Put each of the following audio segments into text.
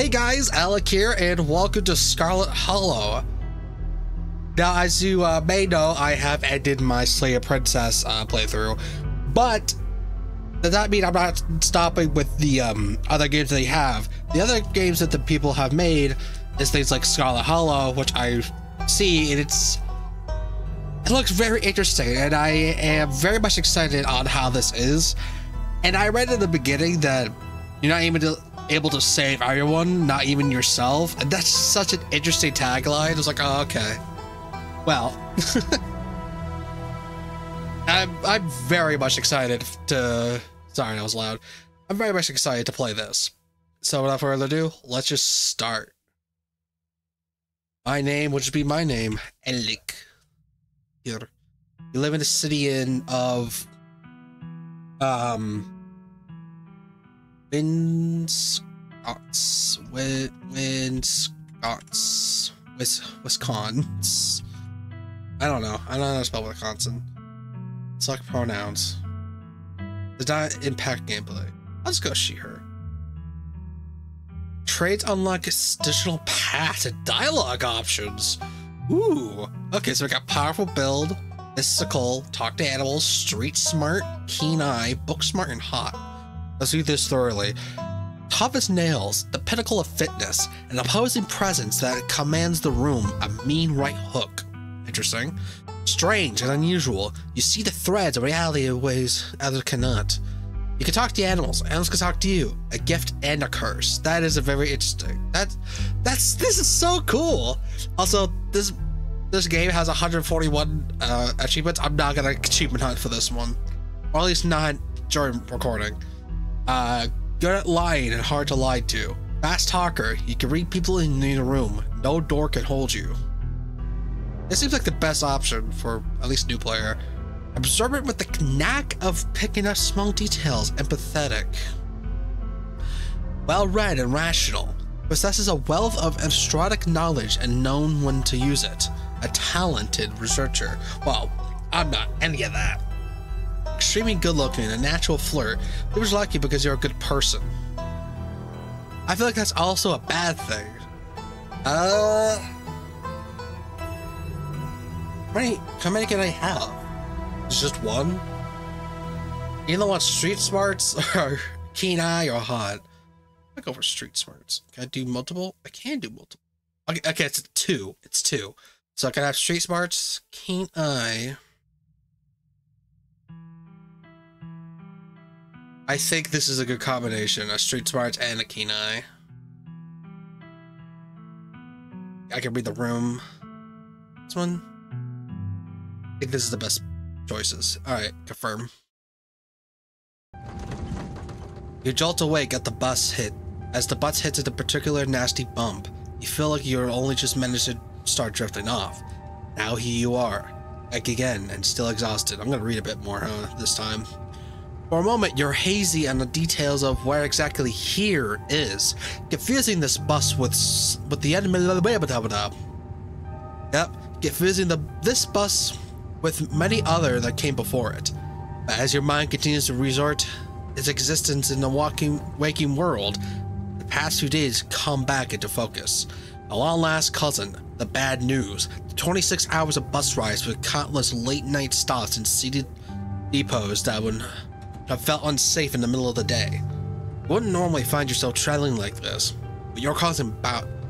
Hey guys, Alec here, and welcome to Scarlet Hollow. Now, as you may know, I have ended my Slay a Princess playthrough, but does that mean I'm not stopping with the other games they have? The other games that the people have made is things like Scarlet Hollow, which I see, and it looks very interesting, and I am very much excited on how this is. And I read in the beginning that you're not able to save everyone, not even yourself, and that's such an interesting tagline. I was like, oh, okay. Well, I'm very much excited to. Sorry, that was loud. I'm very much excited to play this. So without further ado, let's just start. My name would just be my name, Alec. Here, you live in the city of Wisconsin. I don't know how to spell Wisconsin. Select pronouns. Does not impact gameplay. I'll just go she, her. Trades unlock additional paths and dialogue options. Ooh. Okay, so we got powerful build, mystical, talk to animals, street smart, keen eye, book smart, and hot. Let's do this thoroughly. Tough as nails, the pinnacle of fitness, an opposing presence that commands the room, a mean right hook. Interesting. Strange and unusual, you see the threads of reality in ways others cannot. You can talk to animals can talk to you. A gift and a curse. That is a very interesting. This is so cool. Also, this game has 141 achievements. I'm not gonna achievement hunt for this one, or at least not during recording. Good at lying and hard to lie to. Fast talker, you can read people in the room. No door can hold you. This seems like the best option for at least new player. Observant with the knack of picking up small details, empathetic. Well-read and rational. Possesses a wealth of abstract knowledge and known when to use it. A talented researcher. Well, I'm not any of that. Extremely good looking, a natural flirt. He was lucky because you're a good person. I feel like that's also a bad thing. How many can I have? It's just one? You don't want street smarts or keen eye or hot? I go for street smarts. Can I do multiple? I can do multiple. Okay, it's two. It's two. So I can have street smarts, keen eye. I think this is a good combination, a street smarts and a keen eye. I can read the room. This one. I think this is the best choices. Alright, confirm. You jolt awake at the bus hit. As the bus hits at a particular nasty bump, you feel like you're only just managed to start drifting off. Now here you are, back again and still exhausted. I'm gonna read a bit more this time. For a moment, you're hazy on the details of where exactly here is, confusing this bus with the enemy. Yep, confusing this bus with many other that came before it. But as your mind continues to resort its existence in the waking world, the past few days come back into focus. A long last cousin, the bad news, the 26 hours of bus rides with countless late night stops and seated depots that would have felt unsafe in the middle of the day. You wouldn't normally find yourself traveling like this, but your cousin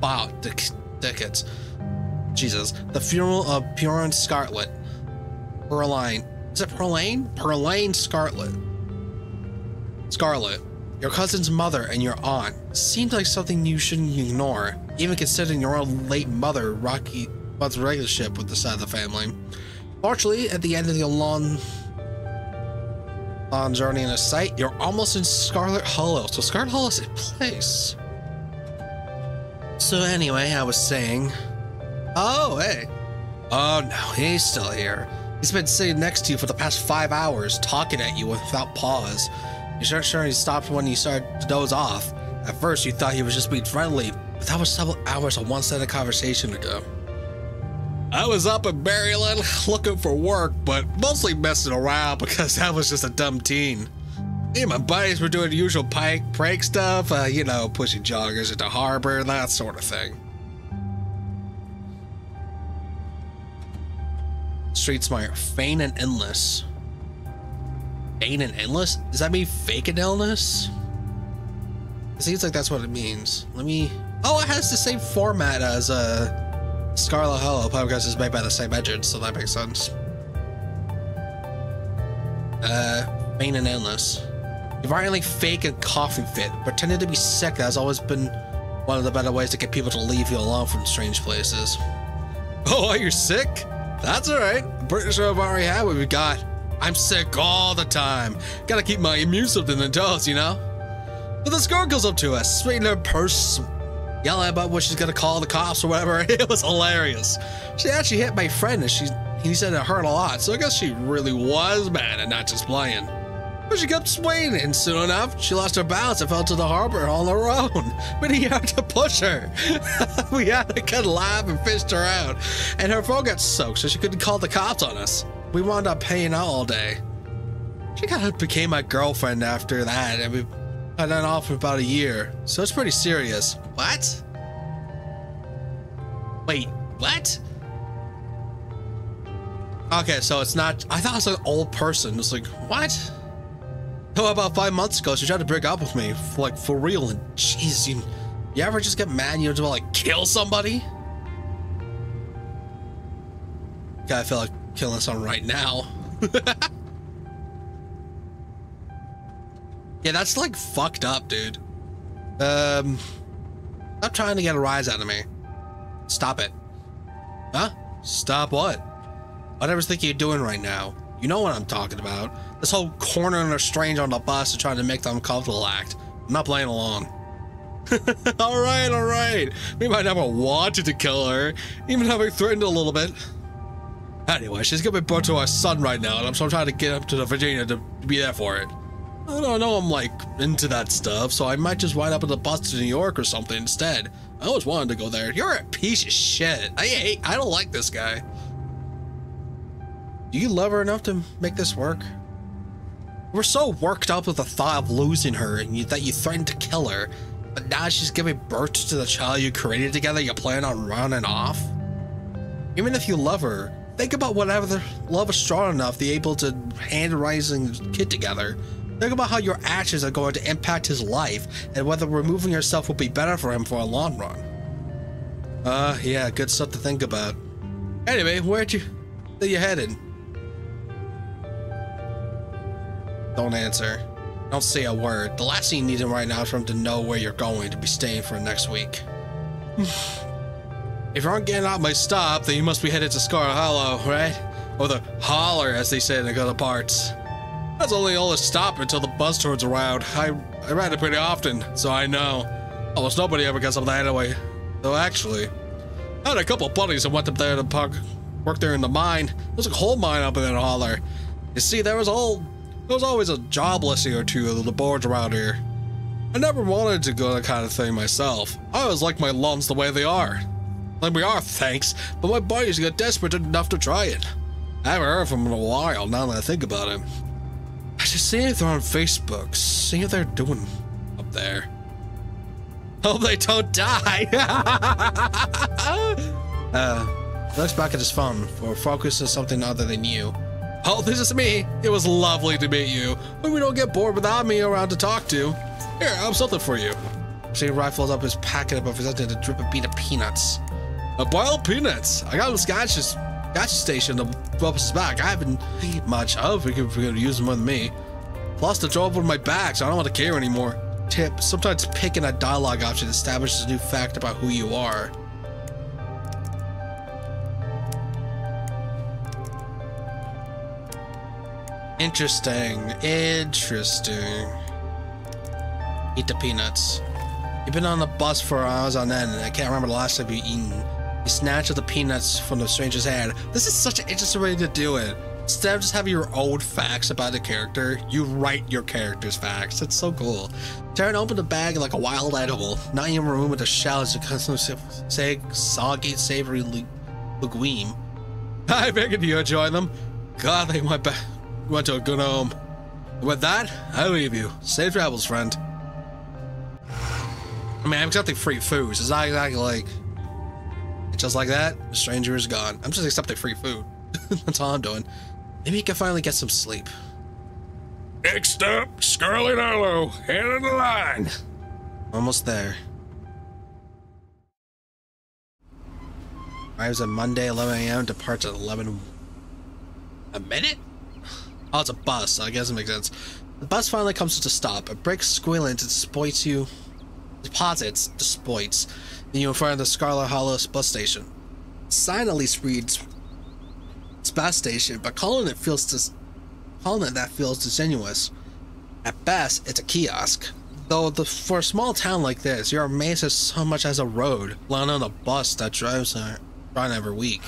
bought tickets. Jesus, the funeral of Purine Scarlet. Perline. Is it Perlane? Perlane Scarlet. Scarlet. Your cousin's mother and your aunt. Seems like something you shouldn't ignore, even considering your own late mother rocky relationship with the side of the family. Fortunately, at the end of the long journey in a sight, you're almost in Scarlet Hollow. So Scarlet Hollow is a place. So anyway, I was saying, oh, hey. Oh no, he's still here. He's been sitting next to you for the past 5 hours, talking at you without pause. You start sure he stopped when you started to doze off. At first, you thought he was just being friendly, but that was several hours of one-sided conversation ago. I was up in Maryland looking for work, but mostly messing around because I was just a dumb teen. Me and my buddies were doing the usual prank stuff, you know, pushing joggers into harbor, that sort of thing. Street smart, feign an illness. Feign an illness? Does that mean fake an illness? It seems like that's what it means. Let me... Oh, it has the same format as Scarlet Hollow. Podcast is made by the same engine, so that makes sense. Feign an illness. You've already fake a coughing fit. Pretending to be sick has always been one of the better ways to get people to leave you alone from strange places. Oh, you're sick? That's alright. I'm pretty sure I've already had what we got. I'm sick all the time. Gotta keep my immune system in toast, you know? But this girl goes up to us, straightening her purse, yelling about what she's gonna call the cops or whatever. It was hilarious. She actually hit my friend and he said it hurt a lot, so I guess she really was mad and not just playing. But she kept swaying, and soon enough, she lost her balance and fell to the harbor on her own. But he had to push her. We had to cut laugh and fished her out. And her phone got soaked, so she couldn't call the cops on us. We wound up paying out all day. She kind of became my girlfriend after that, and we had that off for about a year. So it's pretty serious. What? Wait, what? Okay, so it's not... I thought it was an old person. It's like, what? Oh, about 5 months ago, she tried to break up with me, like, for real, and jeez, you ever just get mad and you just want to, like, kill somebody? God, I feel like killing someone right now. Yeah, that's, like, fucked up, dude. Stop trying to get a rise out of me. Stop it. Huh? Stop what? Whatever's thinking you're doing right now. You know what I'm talking about. This whole cornering a stranger on the bus and trying to make them uncomfortable act. I'm not playing along. Alright, alright. Maybe I never wanted to kill her, even having threatened a little bit. Anyway, she's giving birth to our son right now, and I'm trying to get up to the Virginia to be there for it. I don't know, I'm like into that stuff, so I might just wind up at the bus to New York or something instead. I always wanted to go there. You're a piece of shit. I don't like this guy. Do you love her enough to make this work? We're so worked up with the thought of losing her and that you threatened to kill her, but now she's giving birth to the child you created together, you plan on running off? Even if you love her, think about whatever the love is strong enough to be able to hand-raise a kid together. Think about how your actions are going to impact his life and whether removing yourself will be better for him for a long run. Yeah, good stuff to think about. Anyway, where you headed? Don't answer. Don't say a word. The last thing you need right now is for him to know where you're going to be staying for next week. If you aren't getting out my stop, then you must be headed to Scarlet Hollow, right? Or the holler, as they say in the other parts. That's only all a stop until the bus turns around. I ride it pretty often, so I know. Almost nobody ever gets up there anyway. Though actually, I had a couple of buddies that went up there to work there in the mine. There's a coal mine up in that holler. You see, there was always a job listing or two of the boards around here. I never wanted to go that kind of thing myself. I always like my lungs the way they are. Like we are, thanks, but my buddies get desperate enough to try it. I haven't heard from them in a while, now that I think about it. I just see if they're on Facebook, see if they're doing up there. Hope they don't die! Looks back at his phone for focus on something other than you. Oh, this is me. It was lovely to meet you. But we don't get bored without me around to talk to. Here, I have something for you. See, rifles up his packet above his head and a drip of beat of peanuts. A boiled peanuts. I got him gas station up his back. I haven't eaten much of. We could use them with me. Plus, the drove over my back, so I don't want to care anymore. Tip: sometimes picking a dialogue option establishes a new fact about who you are. Interesting. Eat the peanuts. You've been on the bus for hours on end, and I can't remember the last time you've eaten. You snatch the peanuts from the stranger's hand. This is such an interesting way to do it. Instead of just having your own facts about the character, you write your character's facts. That's so cool. Tearing open the bag like a wild animal, not even removing the shell as you constantly say soggy, savory linguine. I figured you enjoy them. God, they went to a good home. With that, I leave you. Safe travels, friend. I mean, I'm accepting free food, so it's not exactly like... Just like that, the stranger is gone. I'm just accepting free food. That's all I'm doing. Maybe you can finally get some sleep. Next up, Scarlet Hollow. Head of the line. Almost there. Arrives on Monday, 11 a.m. Departs at 11... A minute? Oh, it's a bus, so I guess it makes sense. The bus finally comes to a stop. It breaks squealing to deposits you in front of the Scarlet Hollow bus station. The sign at least reads it's bus station, but calling it that feels disingenuous. At best, it's a kiosk. Though for a small town like this, you're amazed at so much as a road, let alone a bus that drives around every week.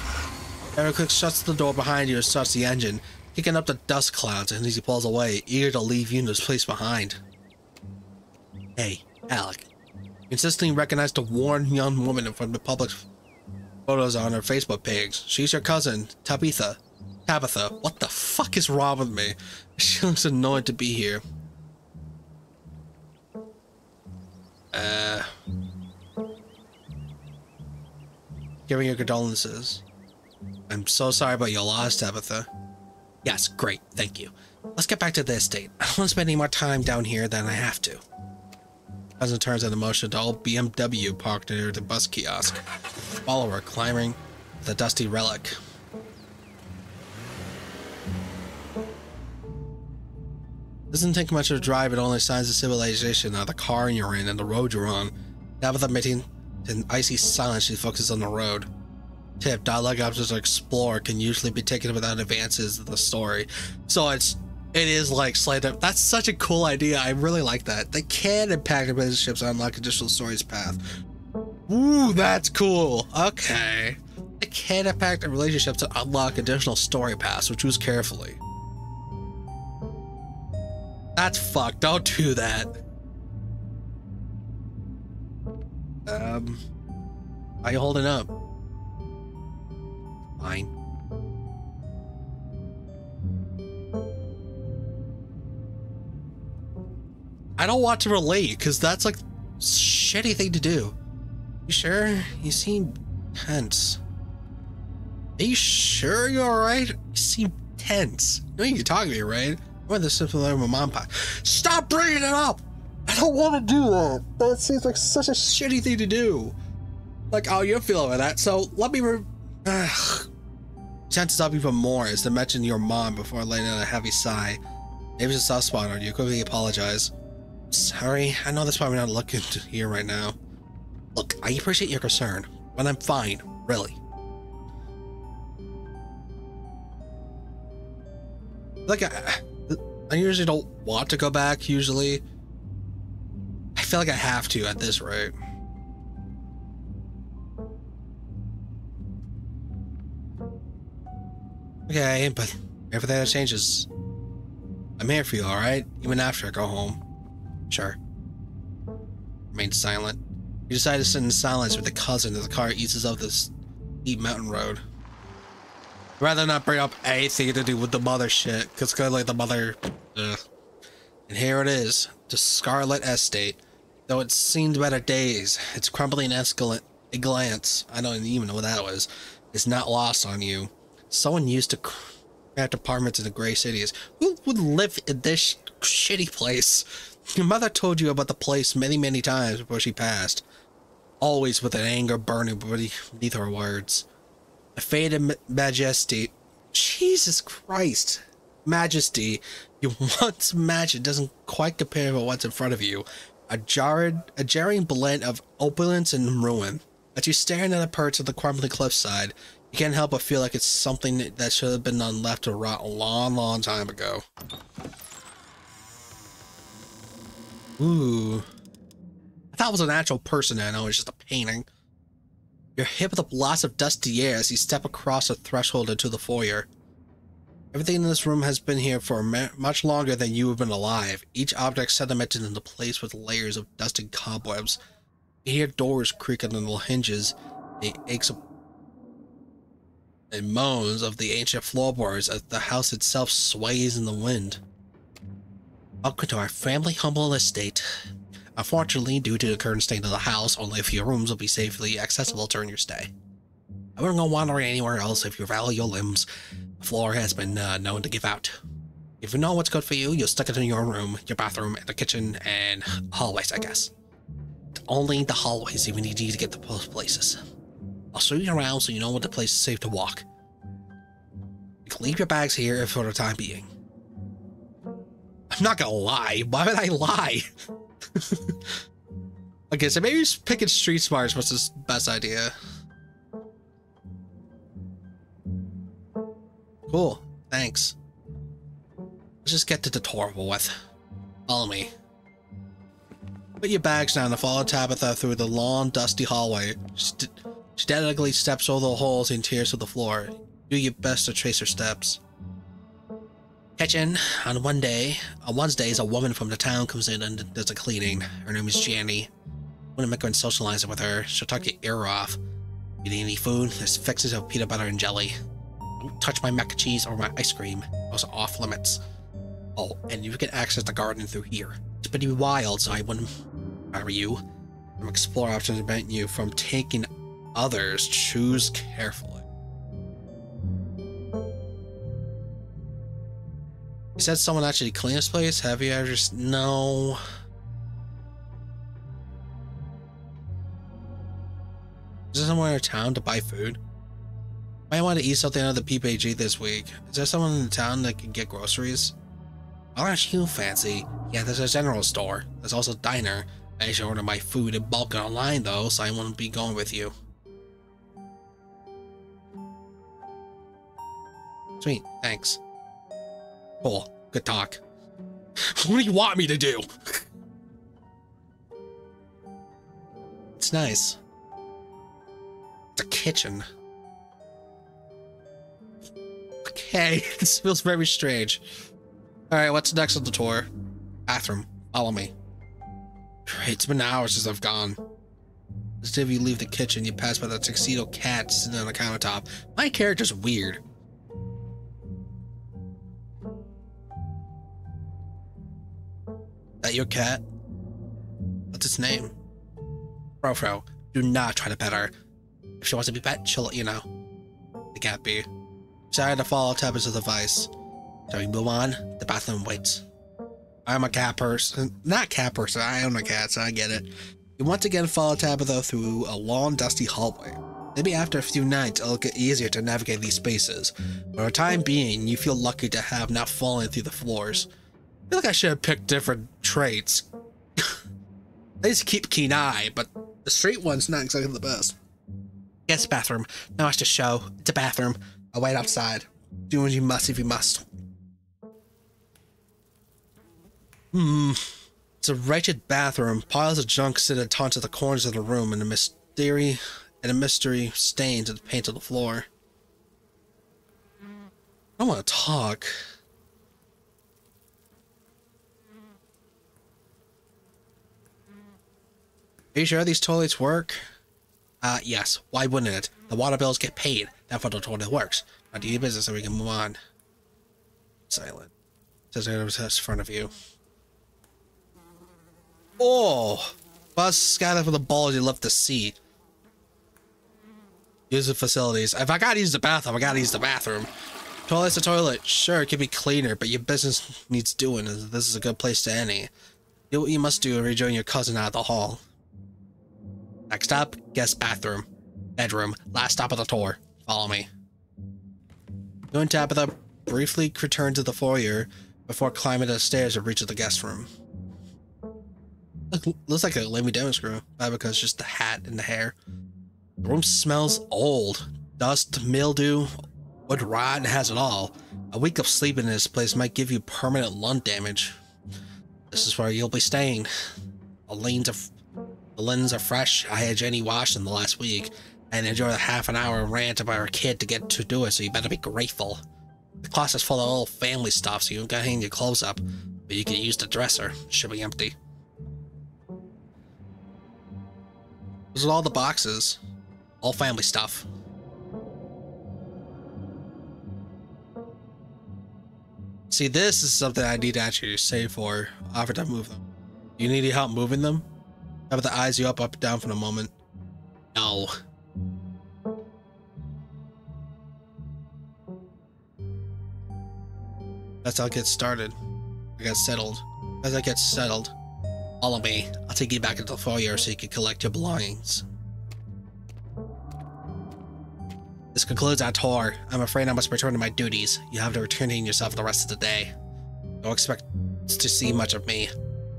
Eric quick shuts the door behind you and starts the engine, kicking up the dust clouds as he pulls away, eager to leave you in this place behind. Hey, Alec. Consistently recognized a worn young woman from the public photos on her Facebook page. She's your cousin, Tabitha. What the fuck is wrong with me? She looks annoyed to be here. Giving your condolences. I'm so sorry about your loss, Tabitha. Yes, great, thank you. Let's get back to the estate. I don't want to spend any more time down here than I have to. Cousin turns into motion to old BMW parked near the bus kiosk. Follow her, climbing the dusty relic. Doesn't take much of a drive, it only signs of civilization of the car you're in and the road you're on. Tabitha admitting in icy silence, she focuses on the road. Tip, dialogue options to explore can usually be taken without advances of the story. So it is like slight up. That's such a cool idea. I really like that. They can impact relationships and unlock additional stories path. Ooh, that's cool. Okay. They can impact relationships to unlock additional story paths, so choose carefully. That's fucked. Don't do that. How you holding up? Fine. I don't want to relate, because that's like a shitty thing to do. You sure? You seem tense. Are you sure you're alright? You seem tense. No, you can talk to me, right? I'm in the simple with my mom pie. Stop bringing it up! I don't want to do that. That seems like such a shitty thing to do. Like, oh, you're feeling with that, so let me chances up even more is to mention your mom before letting out a heavy sigh. Maybe it's a soft spot on you. Quickly apologize. Sorry, I know that's probably not looking to hear right now. Look, I appreciate your concern, but I'm fine, really. Like, I usually don't want to go back, usually. I feel like I have to at this rate. Okay, but everything that changes. I'm here for you, alright? Even after I go home. Sure. Remain silent. You decide to sit in silence with the cousin as the car eases up this steep mountain road. I'd rather not bring up anything to do with the mother shit, because clearly the mother... Ugh. And here it is, the Scarlet Estate. Though it's seen better days, its crumbling a glance, I don't even know what that was, is not lost on you. Someone used to craft apartments in the gray cities. Who would live in this shitty place? Your mother told you about the place many, many times before she passed. Always with an anger burning beneath her words. A faded majesty. Jesus Christ. Majesty you once imagined doesn't quite compare to what's in front of you. A jarring blend of opulence and ruin. As you stare into the perch of the crumbling cliffside, you can't help but feel like it's something that should have been left to rot a long, long time ago. Ooh. I thought it was an actual person, I know it's just a painting. You're hit with a blast of dusty air as you step across the threshold into the foyer. Everything in this room has been here for much longer than you have been alive, each object sedimented into place with layers of dusty cobwebs. You hear doors creaking on the hinges, the aches and moans of the ancient floorboards as the house itself sways in the wind. Welcome to our family humble estate. Unfortunately, due to the current state of the house, only a few rooms will be safely accessible during your stay. I wouldn't go wandering anywhere else if you value your limbs. The floor has been known to give out. If you know what's good for you, you'll stick it in your room, your bathroom, and the kitchen, and hallways, I guess. Only the hallways even need you to get to those places. I'll show you around so you know what the place is safe to walk. You can leave your bags here for the time being. I'm not gonna lie. Why would I lie? Okay, so maybe picking street smarts was his best idea. Cool, thanks. Let's just get to the tour with. Follow me. Put your bags down and follow Tabitha through the long, dusty hallway. She delicately steps over the holes and tears to the floor. Do your best to trace her steps. Kitchen. On Wednesdays, a woman from the town comes in and does a cleaning. Her name is Janny. Want to make her and socialize with her. She'll talk your ear off. You need any food? There's fixes of peanut butter and jelly. Don't touch my mac and cheese or my ice cream. Those are off limits. Oh, and you can access the garden through here. It's pretty wild, so I wouldn't hire you. Explore options to prevent you from taking others. Choose carefully. You said someone actually cleaned this place? Have you ever just... No. Is there somewhere in town to buy food? Might want to eat something out of the PPG this week. Is there someone in town that can get groceries? Why aren't you fancy? Yeah, there's a general store. There's also a diner. I should order my food in bulk online though, so I won't be going with you. Sweet, thanks. Cool, good talk. What do you want me to do? It's nice. It's a kitchen. Okay, this feels very strange. Alright, what's next on the tour? Bathroom. Follow me. Great, it's been hours since I've gone. As if you leave the kitchen, you pass by that tuxedo cat sitting on the countertop. My character's weird. That your cat? What's its name? Frofro, do not try to pet her. If she wants to be pet, she'll let you know. The cat be. Sorry to follow Tabitha's advice. So we move on. The bathroom waits. I'm a cat person. Not cat person. I own a cat, so I get it. You once again follow Tabitha through a long, dusty hallway. Maybe after a few nights, it'll get easier to navigate these spaces. But for the time being, you feel lucky to have not fallen through the floors. I feel like I should have picked different traits. I just keep keen eye, but the straight one's not exactly the best. Yes, bathroom. Now it's just show. It's a bathroom. I'll wait outside. Do what you must if you must. It's a wretched bathroom. Piles of junk sit at taunts at the corners of the room, and a mystery stains at the paint of the floor. I want to talk. Are you sure these toilets work? Yes. Why wouldn't it? The water bills get paid. That's how the toilet works. Now do your business so we can move on. Silent. Says right over in front of you. Oh! Buzz scattered for the balls you left the seat. Use the facilities. If I gotta use the bathroom, I gotta use the bathroom. Toilet's a toilet. Sure, it could be cleaner, but your business needs doing. This is a good place to any. Do what you must do and rejoin your cousin out of the hall. Next up, guest bathroom. Bedroom. Last stop of the tour. Follow me. You and Tabitha briefly return to the foyer before climbing the stairs and reach the guest room. Looks like a Lemmy Demonstrator, because it's just the hat and the hair. The room smells old. Dust, mildew, wood rot, and has it all. A week of sleeping in this place might give you permanent lung damage. This is where you'll be staying. The linens are fresh. I had Jenny washed in the last week. And enjoyed a half an hour rant about her kid to get to do it, so you better be grateful. The closet's full of old family stuff, so you don't gotta hang your clothes up. But you can use the dresser. It should be empty. Those are all the boxes. All family stuff. See, this is something I need to actually save for. Offer to move them. Do you need any help moving them? How about the eyes you up, down for a moment? No. That's how it gets started. I got settled. As I get settled, follow me. I'll take you back into the foyer so you can collect your belongings. This concludes our tour. I'm afraid I must return to my duties. You have to return to yourself the rest of the day. Don't expect to see much of me.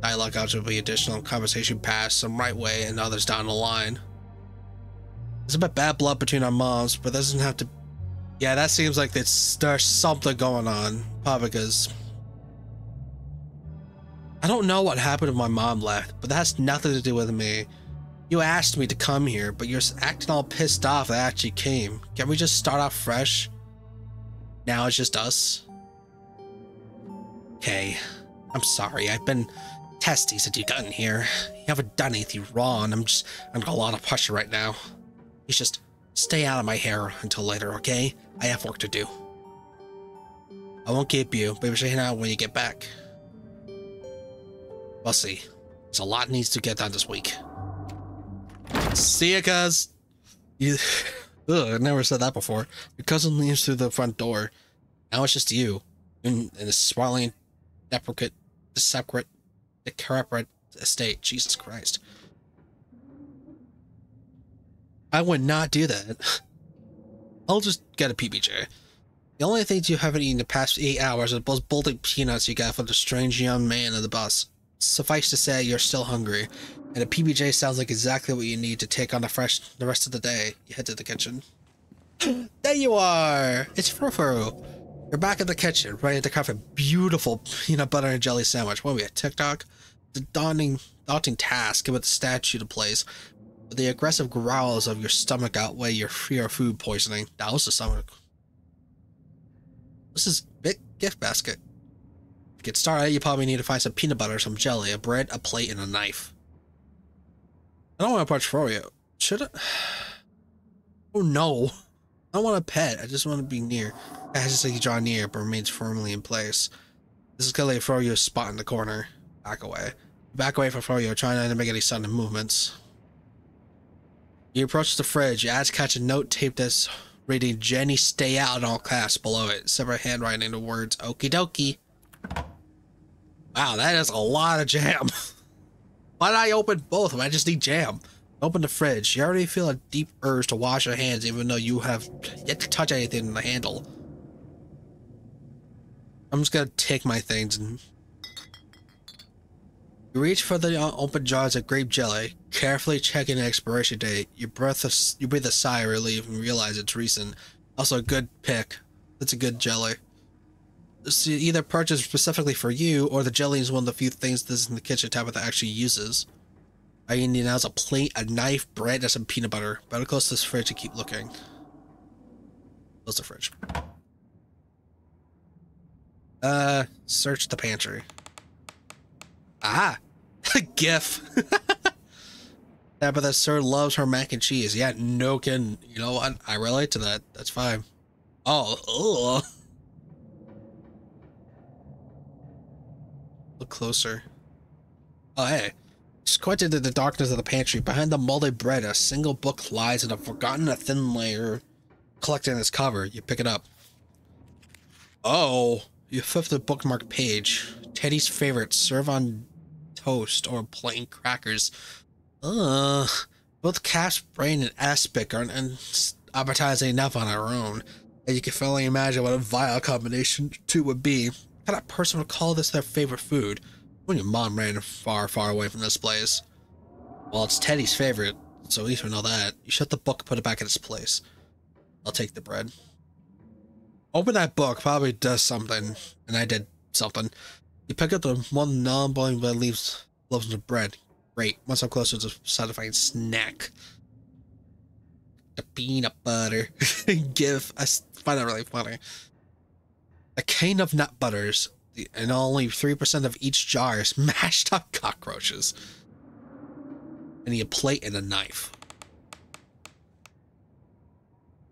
Dialogue options will be additional conversation passed, some right way and others down the line. There's a bit bad blood between our moms, but doesn't have to. Yeah, that seems like there's something going on. Probably because I don't know what happened when my mom left, but that has nothing to do with me. You asked me to come here, but you're acting all pissed off that I actually came. Can't we just start off fresh? Now it's just us? Okay, I'm sorry. I've been testy since you got in here. You haven't done anything wrong. I'm under a lot of pressure right now. You just stay out of my hair until later, okay? I have work to do. I won't keep you, but we should hang out when you get back. We'll see. There's a lot needs to get done this week. See ya, cuz. You. Ugh, I never said that before. Your cousin leaves through the front door. Now it's just you. In a swirling, decrepit estate. Jesus Christ. I would not do that. I'll just get a PBJ. The only things you haven't eaten the past 8 hours are those bolted peanuts you got from the strange young man in the bus. Suffice to say, you're still hungry, and a PBJ sounds like exactly what you need to take on the rest of the day. You head to the kitchen. There you are! It's Frou-Frou. You're back in the kitchen, ready to craft a beautiful peanut butter and jelly sandwich. What are we at, TikTok? The daunting task with the statue to place. But the aggressive growls of your stomach outweigh your fear of food poisoning. That was the stomach. This is big gift basket. To get started, you probably need to find some peanut butter, some jelly, a bread, a plate, and a knife. I don't want to punch Froyo. Should I? Oh no. I don't want a pet. I just want to be near. It has just like you draw near, but remains firmly in place. This is clearly Froyo's spot in the corner. Back away. Back away from Froyo, trying not to make any sudden movements. You approach the fridge. Your eyes catch a note taped as reading "Jenny, stay out" in all caps below it. Separate handwriting, the words "Okie dokie." Wow, that is a lot of jam. Why did I open both of them? I just need jam. Open the fridge. You already feel a deep urge to wash your hands even though you have yet to touch anything in the handle. I'm just gonna take my things and... You reach for the open jars of grape jelly, carefully checking the expiration date. You breathe a sigh of relief and realize it's recent. Also a good pick. It's a good jelly. It's either purchased specifically for you, or the jelly is one of the few things this in the kitchen Tabitha actually uses. All you need now is a plate, a knife, bread, and some peanut butter. Better close this fridge and keep looking. Close the fridge. Search the pantry. Ah! GIF! Tabitha sir loves her mac and cheese. Yeah, no kidding. You know what? I relate to that. That's fine. Oh, ugh. Look closer. Oh, hey. Squinted in the darkness of the pantry. Behind the molded bread, a single book lies in a forgotten thin layer collecting its cover. You pick it up. Oh, you flip the bookmarked page. Teddy's favorite, serve on toast or plain crackers. Both Cap's brain and aspic aren't appetizing enough on our own, and you can only imagine what a vile combination two would be. What kind of person would call this their favorite food? When your mom ran far, far away from this place. Well, it's Teddy's favorite, so at least we know that. You shut the book and put it back in its place. I'll take the bread. Open that book, probably does something, and I did something. You pick up the one non-boiling bread leaves loaves of bread. Great. Once I'm closer to a satisfying snack. The peanut butter. GIF. I find that really funny. A cane of nut butters, and only 3% of each jar is mashed up cockroaches. I need a plate and a knife.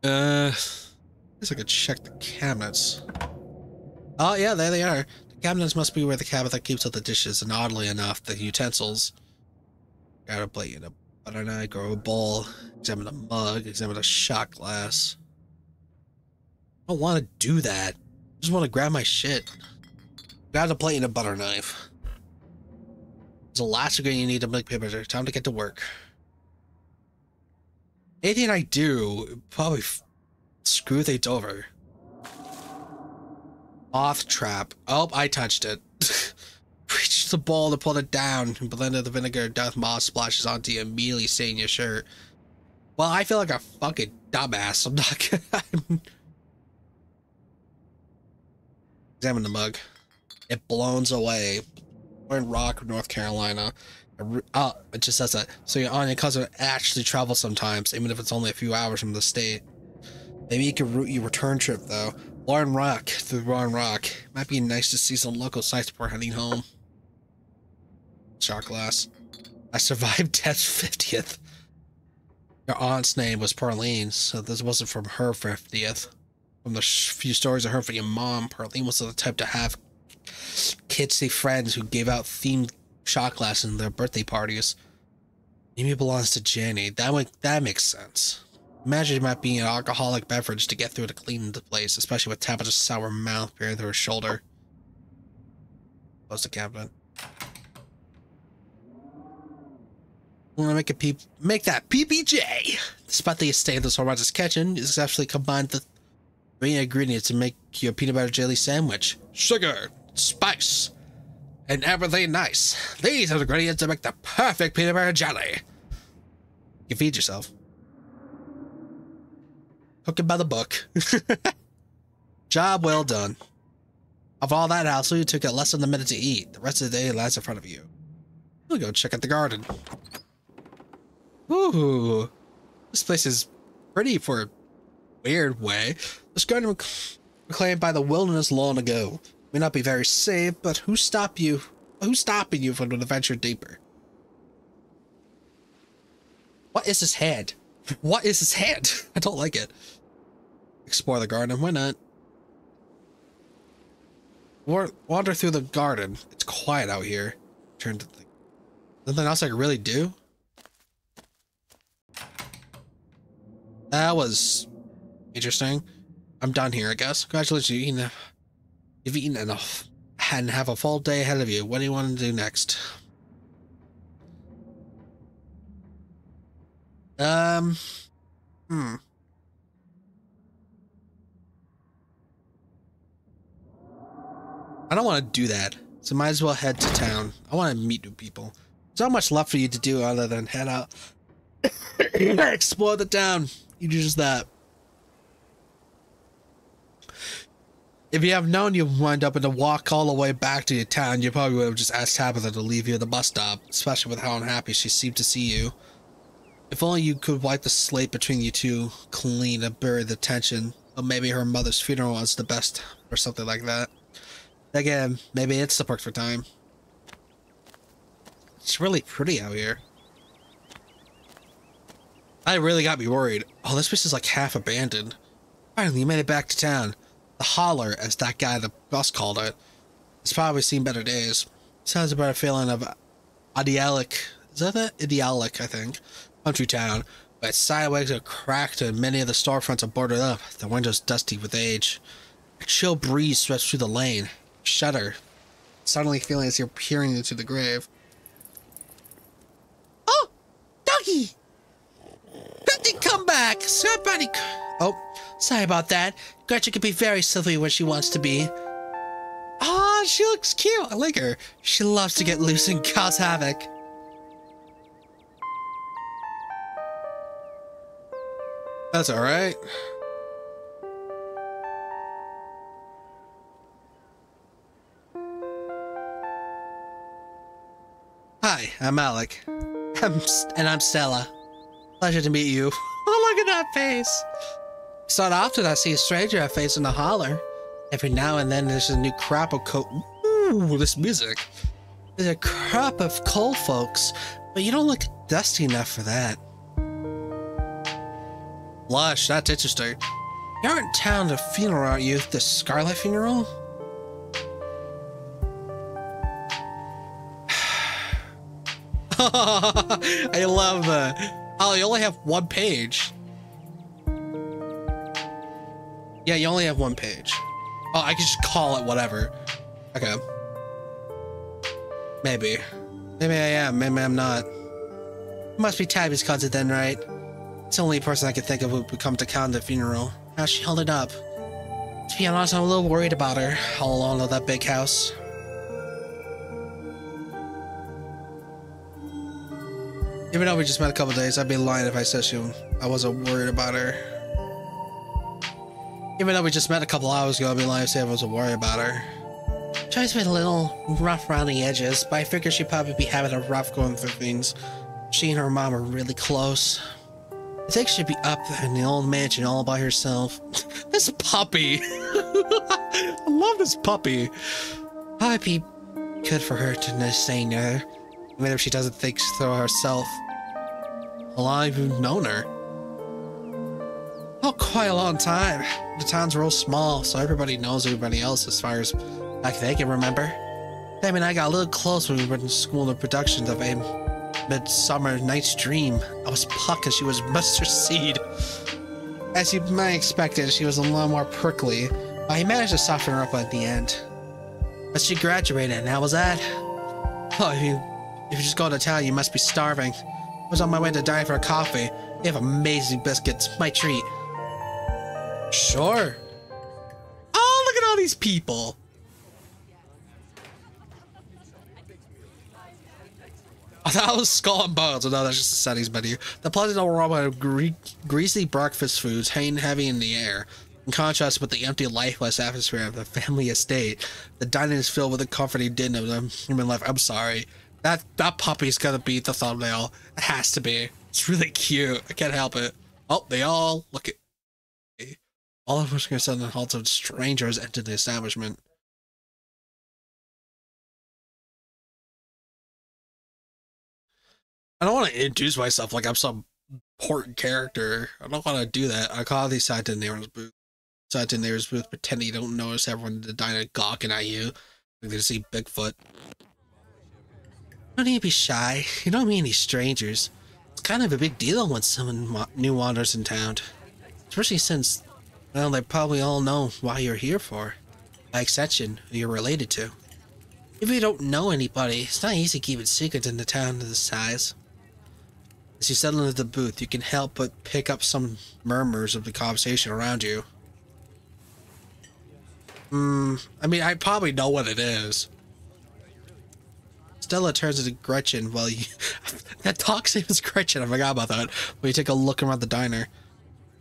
I guess I could check the cabinets. Oh, yeah, there they are. The cabinets must be where the cabinet that keeps all the dishes, and oddly enough, the utensils. Grab a plate and a butter knife, grow a bowl, examine a mug, examine a shot glass. I don't want to do that. I just want to grab my shit. Grab the plate and a butter knife. There's the last ingredient you need to make paper. Time to get to work. Anything I do, probably screw things over. Moth trap. Oh, I touched it. Reach the bowl to pull it down. Blended the vinegar. Death moth splashes onto you, immediately staining your shirt. Well, I feel like a fucking dumbass. I'm not gonna... Examine the mug. It blows away. We're in Rock, North Carolina. Oh, it just says that. So your aunt and cousin actually travel sometimes, even if it's only a few hours from the state. Maybe you can route your return trip, though. Lauren Rock, through Lauren Rock. Might be nice to see some local sights before heading home. Shot glass. I survived death's 50th. Your aunt's name was Parlene, so this wasn't from her 50th. From the few stories I heard from your mom, Parlene was the type to have kidsy friends who gave out themed shot glasses in their birthday parties. Amy belongs to Jenny. That makes sense. Imagine it might be an alcoholic beverage to get through to clean the place, especially with Tabitha's sour mouth peering through her shoulder. Close the cabinet. I'm gonna make that PBJ. Despite the estate of this horrendous kitchen, it's actually combined the three ingredients to make your peanut butter jelly sandwich: sugar, spice, and everything nice. These are the ingredients to make the perfect peanut butter jelly. You can feed yourself. Cooking by the book. Job well done. Of all that hassle, you took it less than a minute to eat. The rest of the day lies in front of you. We'll go check out the garden. Ooh, this place is pretty for a weird way. This garden was reclaimed by the wilderness long ago. May not be very safe, but who's stopping you from an adventure deeper? What is this hand? What is this hand? I don't like it. Explore the garden. Why not? Wander through the garden. It's quiet out here. Turn to think. Nothing else I can really do? That was interesting. I'm done here, I guess. Congratulations, you've eaten enough and have a full day ahead of you. What do you want to do next? I don't want to do that, so might as well head to town. I want to meet new people. There's not much left for you to do other than head out. Explore the town. You do just that. If you have known you'd wind up in the walk all the way back to your town, you probably would have just asked Tabitha to leave you at the bus stop, especially with how unhappy she seemed to see you. If only you could wipe the slate between you two clean and bury the tension. Or maybe her mother's funeral was the best, or something like that. Again, maybe it's the perfect time. It's really pretty out here. That really got me worried. Oh, this place is like half abandoned. Finally, you made it back to town. The holler, as that guy at the bus called it. It's probably seen better days. Sounds about a feeling of idyllic. Is that it? Idyllic, I think. Country town. But sideways are cracked and many of the storefronts are boarded up. The windows dusty with age. A chill breeze swept through the lane. Shudder. Suddenly feeling as you're peering into the grave. Oh! Doggy! Gretchen, come back! Somebody... Oh, sorry about that. Gretchen can be very silly when she wants to be. Ah, she looks cute. I like her. She loves to get loose and cause havoc. That's alright. Hi, I'm Alec. And I'm Stella. Pleasure to meet you. Oh, look at that face. It's not often I see a stranger face in a holler. Every now and then there's a new crop of Ooh, this music. There's a crop of coal folks, but you don't look dusty enough for that. Lush, that's interesting. You're in town at a funeral, aren't you? The Scarlet funeral? I love that. Oh, you only have one page. Yeah, you only have one page. Oh, I can just call it whatever. Okay. Maybe. Maybe I am. Maybe I'm not. It must be Tabby's cousin then, right? It's the only person I can think of who would come to count the funeral. How's she holding up? To be honest, I'm a little worried about her, all alone at that big house. Even though we just met a couple days, I'd be lying if I said I wasn't worried about her. Even though we just met a couple hours ago, I'd be lying if I said I wasn't worried about her. She's always been a little rough around the edges, but I figure she'd probably be having a rough going through things. She and her mom are really close. I think she'd be up there in the old mansion all by herself. This puppy! I love this puppy. Probably be good for her to stay near her, even if she doesn't think so herself. How long have you known her? Oh, quite a long time. The town's real small, so everybody knows everybody else as far as back they can remember. Damn, and I got a little close when we were in school in the productions of a Midsummer Night's Dream. I was Puck and she was Mr. Seed. As you might expect it, she was a little more prickly, but he managed to soften her up at the end. But she graduated, and how was that? Oh, if you just go to town, you must be starving. I was on my way to dine for a coffee. They have amazing biscuits. My treat. Sure. Oh, look at all these people. I thought it was Skull and Bones. No, that's just the settings menu. The pleasant aroma of greasy breakfast foods hanging heavy in the air. In contrast with the empty, lifeless atmosphere of the family estate, the dining is filled with the comforting din of the human life. I'm sorry. That puppy's gonna be the thumbnail. It has to be. It's really cute. I can't help it. Oh, they all look at me. All of us are suddenly halted strangers entered the establishment. I don't want to introduce myself like I'm some important character. I don't want to do that. I call these side to the neighbor's booth. Side to the neighbor's booth, pretending you don't notice everyone in the diner gawking at you. Like they see Bigfoot. Don't need to be shy. You don't meet any strangers. It's kind of a big deal when someone new wanders in town. Especially since, well, they probably all know why you're here for. By extension, who you're related to. If you don't know anybody, it's not easy keeping secrets in the town of this size. As you settle into the booth, you can help but pick up some murmurs of the conversation around you. I mean, I probably know what it is. Stella turns into Gretchen while you... that dog's name is Gretchen, I forgot about that. When you take a look around the diner.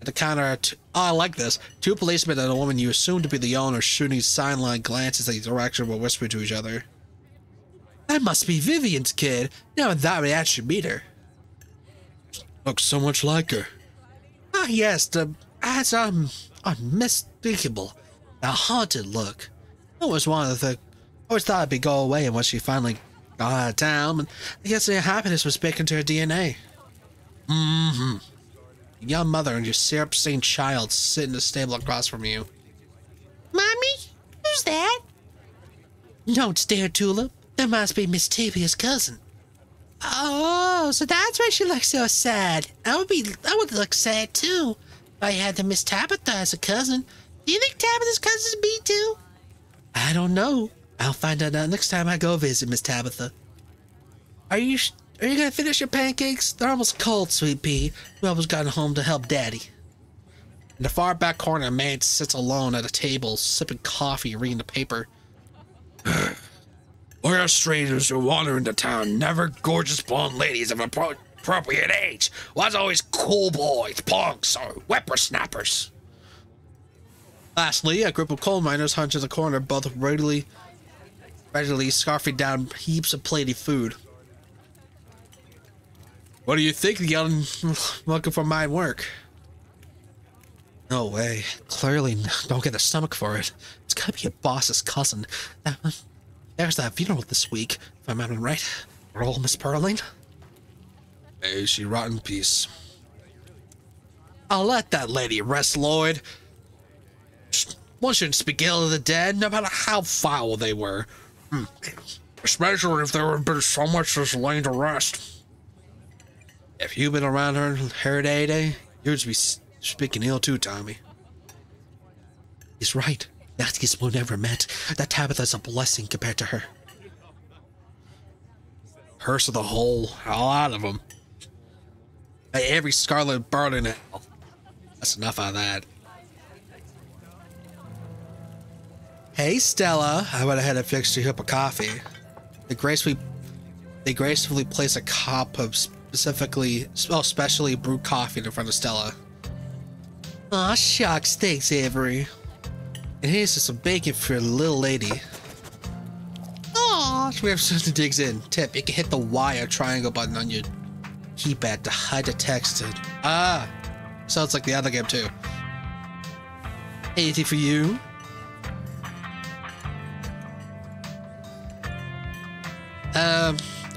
At the counter are oh, I like this. Two policemen and a woman you assume to be the owner shooting sideline glances at each direction while whispering to each other. That must be Vivian's kid. Now that way I should meet her. Looks so much like her. Ah, yes, that's unmistakable. A haunted look. I always thought it'd go away once she finally got out of town, and I guess their happiness was baked into her DNA. Mm-hmm. Your mother and your syrup-stained child sit in the stable across from you. Mommy? Who's that? Don't stare, Tulip. That must be Miss Tavia's cousin. Oh, so that's why she looks so sad. I would look sad too if I had the Miss Tabitha as a cousin. Do you think Tabitha's cousin's me too? I don't know. I'll find out next time I go visit Miss Tabitha. Are you gonna finish your pancakes? They're almost cold, Sweet Pea. We almost got home to help Daddy. In the far back corner, a man sits alone at a table, sipping coffee and reading the paper. We are strangers who wander into town, never gorgeous blonde ladies of appropriate age. Was always cool boys, punks, or whippersnappers. Lastly, a group of coal miners hunch in the corner, both readily scarfing down heaps of plated food. What do you think, the young looking for my work? No way. Clearly don't get the stomach for it. It's gotta be a boss's cousin. There's that funeral this week, if I'm right. Roll, Miss Perling. May she rot in peace. I'll let that lady rest, Lloyd. One shouldn't speak ill of the dead, no matter how foul they were. Especially if there had been so much just laying to rest. If you'd been around her day, you'd be speaking ill too, Tommy. He's right. Natchez won't ever met. That Tabitha's a blessing compared to her. Curse of the whole, a lot of them. Every scarlet bird in hell. That's enough of that. Hey, Stella. I went ahead and fixed you up a coffee. They gracefully place a cup of specially brewed coffee in front of Stella. Aw, shucks. Thanks, Avery. And here's just some bacon for the little lady. Aw, we have something digs in. Tip, you can hit the Y or triangle button on your keypad to hide the text. Sounds like the other game too. Anything for you?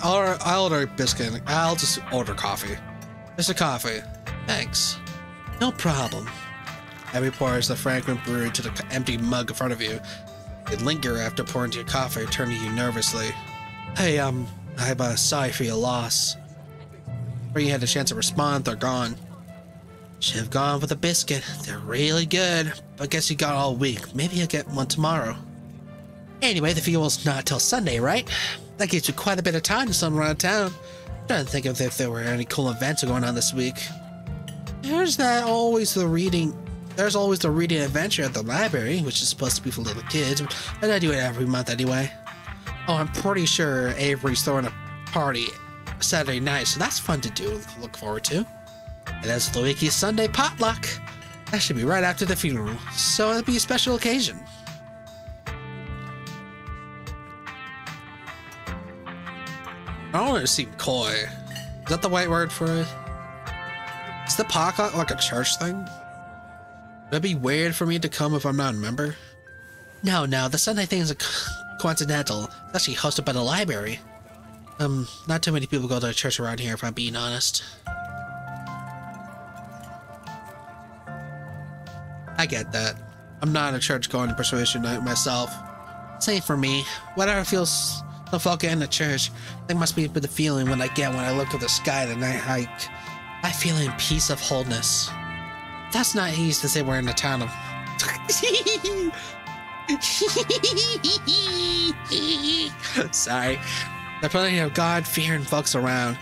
I'll order a biscuit. I'll just order coffee. Just a coffee. Thanks. No problem. Abby pours the Franklin brew to the empty mug in front of you. You linger after pouring your coffee, turning to you nervously. Hey, I'm sorry for your loss. Before you had a chance to respond, they're gone. Should have gone with a biscuit. They're really good. But guess you got all week. Maybe you'll get one tomorrow. Anyway, the funeral's not till Sunday, right? That gives you quite a bit of time to sun around town. I'm trying to think of if there were any cool events going on this week. There's always the reading adventure at the library, which is supposed to be for little kids, and I do it every month anyway. Oh, I'm pretty sure Avery's throwing a party Saturday night, so that's fun to do, look forward to. And there's the Wiki's Sunday potluck. That should be right after the funeral, so it'll be a special occasion. I don't want to seem coy. Is that the right word for it? Is the potluck like a church thing? Would it be weird for me to come if I'm not a member? No, the Sunday thing is a coincidental. It's actually hosted by the library. Not too many people go to church around here, if I'm being honest. I get that. I'm not a church-going persuasion myself. Same for me. Whatever feels so fucking in the church, that must be the feeling when I look at the sky at night. I feel in peace of wholeness. That's not easy to say we're in the town of... Sorry. There are plenty of God-fearing folks around.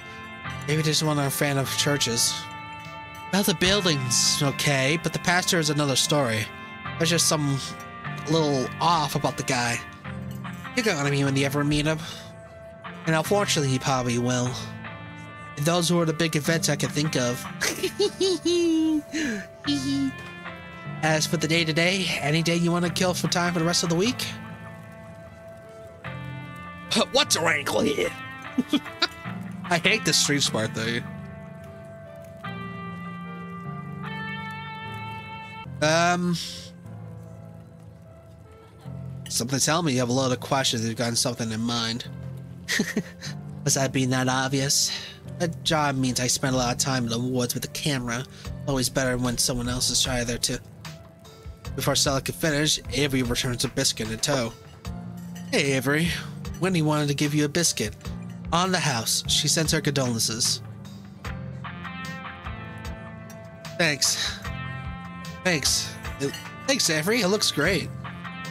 Maybe they just want a fan of churches. Well, the building's okay, but the pastor is another story. There's just some little off about the guy. You got what I mean when you ever meet him. And unfortunately, he probably will. And those who are the big events I can think of. As for the day-to-day, any day you want to kill for time for the rest of the week? What's your ankle here? I hate the street smart though. Something tell me you have a lot of questions. You've gotten something in mind. Was that being that obvious? That job means I spend a lot of time in the woods with the camera. Always better when someone else is shy there too. Before Stella could finish, Avery returns a biscuit in tow. Hey Avery, Wendy wanted to give you a biscuit. On the house, she sends her condolences. Thanks. Thanks, Avery. It looks great.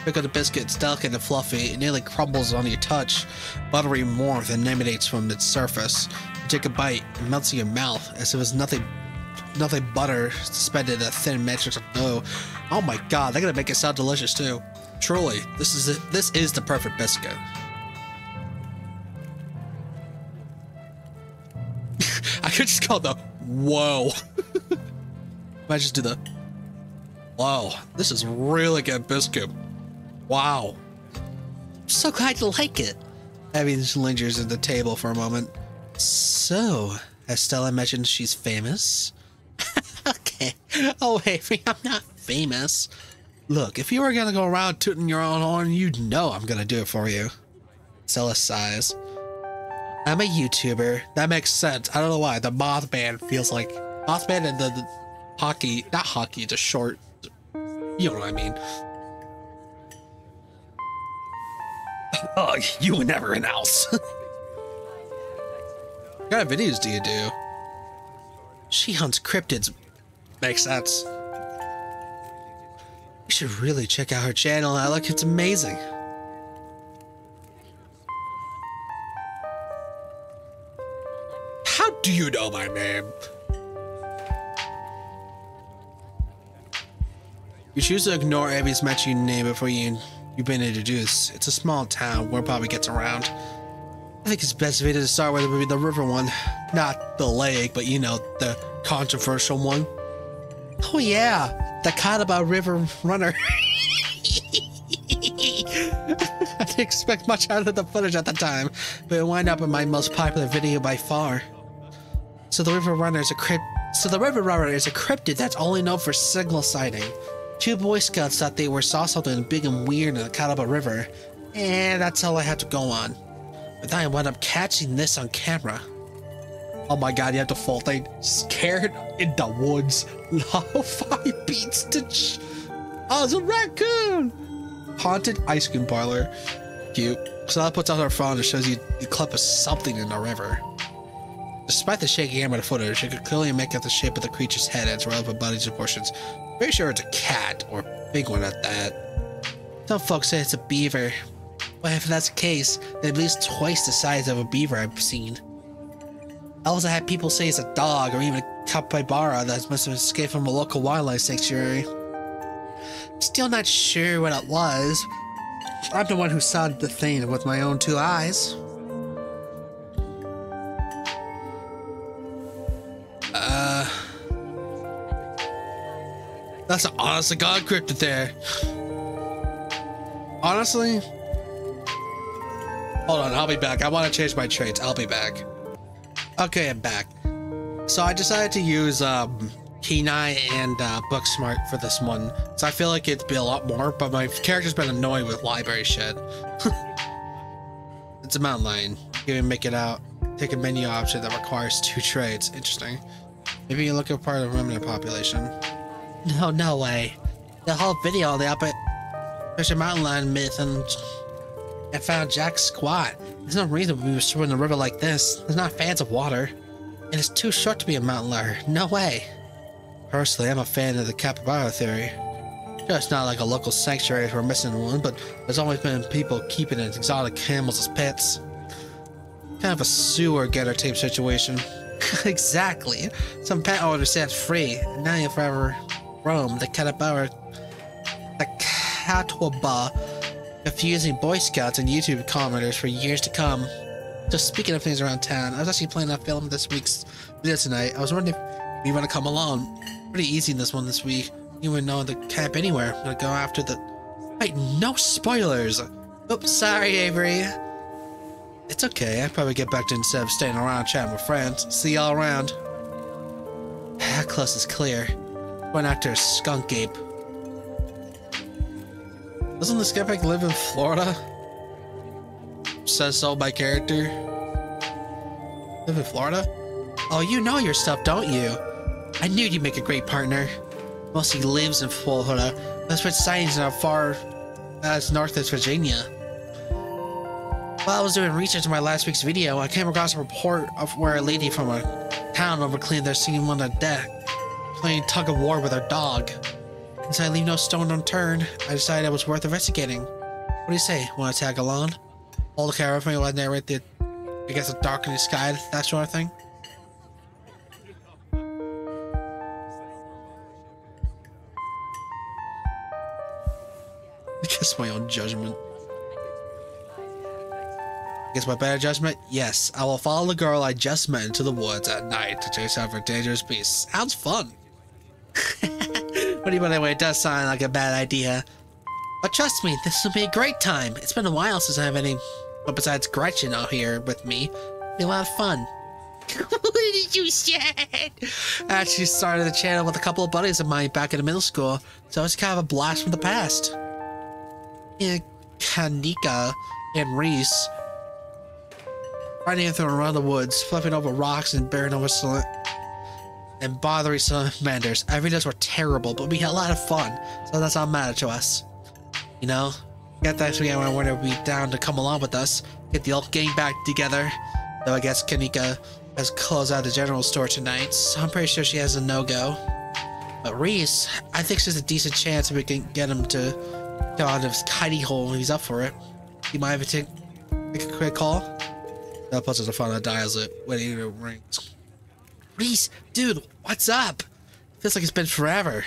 Pick up the biscuit. It's delicate and fluffy. It nearly crumbles on your touch. Buttery warmth emanates from its surface. You take a bite. It melts in your mouth as if it's nothing butter suspended in a thin matrix of dough. Oh my god, they're gonna make it sound delicious too. Truly, this is the perfect biscuit. I could just call the whoa. I just do the wow. This is really good biscuit. Wow. I'm so glad you like it. Abby just lingers at the table for a moment. So, has Stella mentioned she's famous? Okay. Oh, Avery, I'm not famous. Look, if you were gonna go around tooting your own horn, you'd know I'm gonna do it for you. Stella sighs. I'm a YouTuber. That makes sense. I don't know why. The Mothman feels like... Mothman and the hockey... Not hockey, just short... You know what I mean. Oh, you were never an else. What kind of videos do you do? She hunts cryptids. Makes sense. You should really check out her channel, Alec. It's amazing. How do you know my name? You choose to ignore Abby's mentioned name before you've been introduced. It's a small town. Word probably gets around. I think it's best video to start with would be the river one. Not the lake, but you know, the controversial one. Oh yeah, the Kadaba River Runner. I didn't expect much out of the footage at the time, but it wound up in my most popular video by far. So the River Runner is a cryptid that's only known for signal sighting. Two Boy Scouts thought they saw something big and weird in the Kadaba River, and that's all I had to go on. But then I wound up catching this on camera. Oh my god, you have the full thing. Scared in the woods. Level 5 beats to oh, it's a raccoon! Haunted ice cream parlor. Cute. So that puts out our phone and shows you the clip of something in the river. Despite the shaky camera footage, you could clearly make out the shape of the creature's head and its relevant body proportions. Pretty sure it's a cat, or a big one at that. Some folks say it's a beaver. But if that's the case, then at least twice the size of a beaver I've seen. I also had people say it's a dog or even a capybara that must have escaped from a local wildlife sanctuary. Still not sure what it was. I'm the one who saw the thing with my own 2 eyes. That's an honest to God cryptid there. Honestly, hold on, I'll be back. I want to change my traits. I'll be back. Okay, I'm back. So I decided to use Kenai and Booksmart for this one. So I feel like it'd be a lot more, but my character's been annoyed with library shit. It's a mountain lion. You can make it out. Take a menu option that requires 2 traits. Interesting. Maybe you look at part of the remnant population. No way. The whole video on the upper there's a mountain lion myth and I found Jack squat. There's no reason we were swimming in the river like this. There's not fans of water. And it's too short to be a mountain lion. No way. Personally, I'm a fan of the capybara theory. Sure, it's not like a local sanctuary if we're missing one, but there's always been people keeping exotic camels as pets. Kind of a sewer getter type situation. Exactly. Some pet owner set free, and now you forever roam the Catawba, confusing Boy Scouts and YouTube commenters for years to come. Just speaking of things around town, I was actually planning on filming this week's video tonight. I was wondering if you want to come along. Pretty easy in this one this week. You wouldn't know the camp anywhere. I'm gonna go after the... Wait, no spoilers! Oops, sorry, Avery. It's okay, I'd probably get back to instead of staying around chatting with friends. See y'all around. That close is clear. Going after a skunk ape. Doesn't the skunk ape live in Florida? Says so by character. Live in Florida? Oh, you know your stuff, don't you? I knew you'd make a great partner. Mostly lives in Florida. That's what sightings are far as north as Virginia. While I was doing research in my last week's video, I came across a report of where a lady from a town overcleaned their scene on the deck, playing tug of war with her dog. Since I leave no stone unturned, I decided it was worth investigating. What do you say? Want to tag along? Hold the camera for me while I narrate the, I guess, the dark in the sky, that sort of thing? I guess my own judgment. Guess my better judgment? Yes, I will follow the girl I just met into the woods at night to chase after dangerous beasts. Sounds fun. What do you mean? Anyway, it does sound like a bad idea. But trust me, this will be a great time. It's been a while since I have any, but besides Gretchen out here with me, it'll be a lot of fun. What did you say? I actually started the channel with a couple of buddies of mine back in middle school, so it's kind of a blast from the past. Yeah, Kanika and Reese. Riding through around the woods, flipping over rocks and bearing over and bothering salamanders. Our videos were terrible, but we had a lot of fun, so that's all matter to us. You know? Got that weekend when I want to be down to come along with us. Get the old gang back together. Though I guess Kanika has closed out the general store tonight, so I'm pretty sure she has a no-go. But Reese, I think there's a decent chance we can get him to go out of his hidey hole if he's up for it. You mind if I take a quick call? That puts us the phone that dials it, waiting to ring. Reese, dude, what's up? Feels like it's been forever.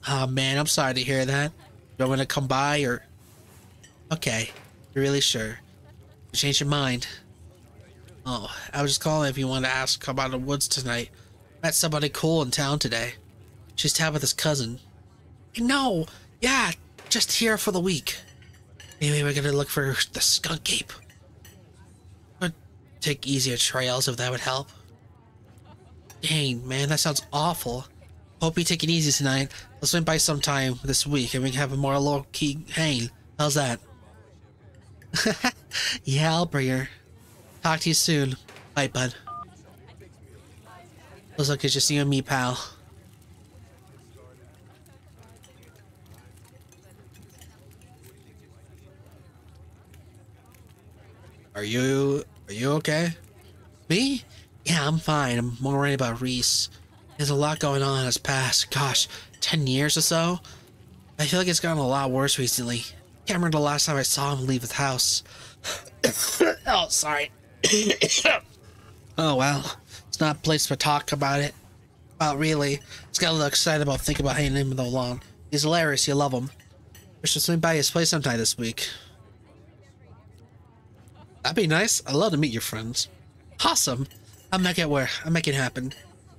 Oh man, I'm sorry to hear that. Do I want to come by or... Okay, you're really sure. You changed your mind. Oh, I was just calling if you wanted to ask about the woods tonight. Met somebody cool in town today. She's Tabitha's cousin. No, yeah, just here for the week. Maybe we're gonna look for the skunk ape. But take easier trails if that would help. Dang, man, that sounds awful. Hope you take it easy tonight. Let's swing by sometime this week and we can have a more low-key hang. How's that? Yeah, I'll bring her. Talk to you soon. Bye, bud. Looks like it's just you and me, pal. Are you okay? Me? Yeah, I'm fine. I'm more worried about Reese. There's a lot going on in his past. Gosh, 10 years or so? I feel like it's gotten a lot worse recently. Can't remember the last time I saw him leave his house. Oh, sorry. Oh, well. It's not a place to talk about it. Well, really. Just got a little excited about thinking about hanging him along. He's hilarious. You love him. We should swing by his place sometime this week. That'd be nice. I'd love to meet your friends. Awesome. I'll make it happen.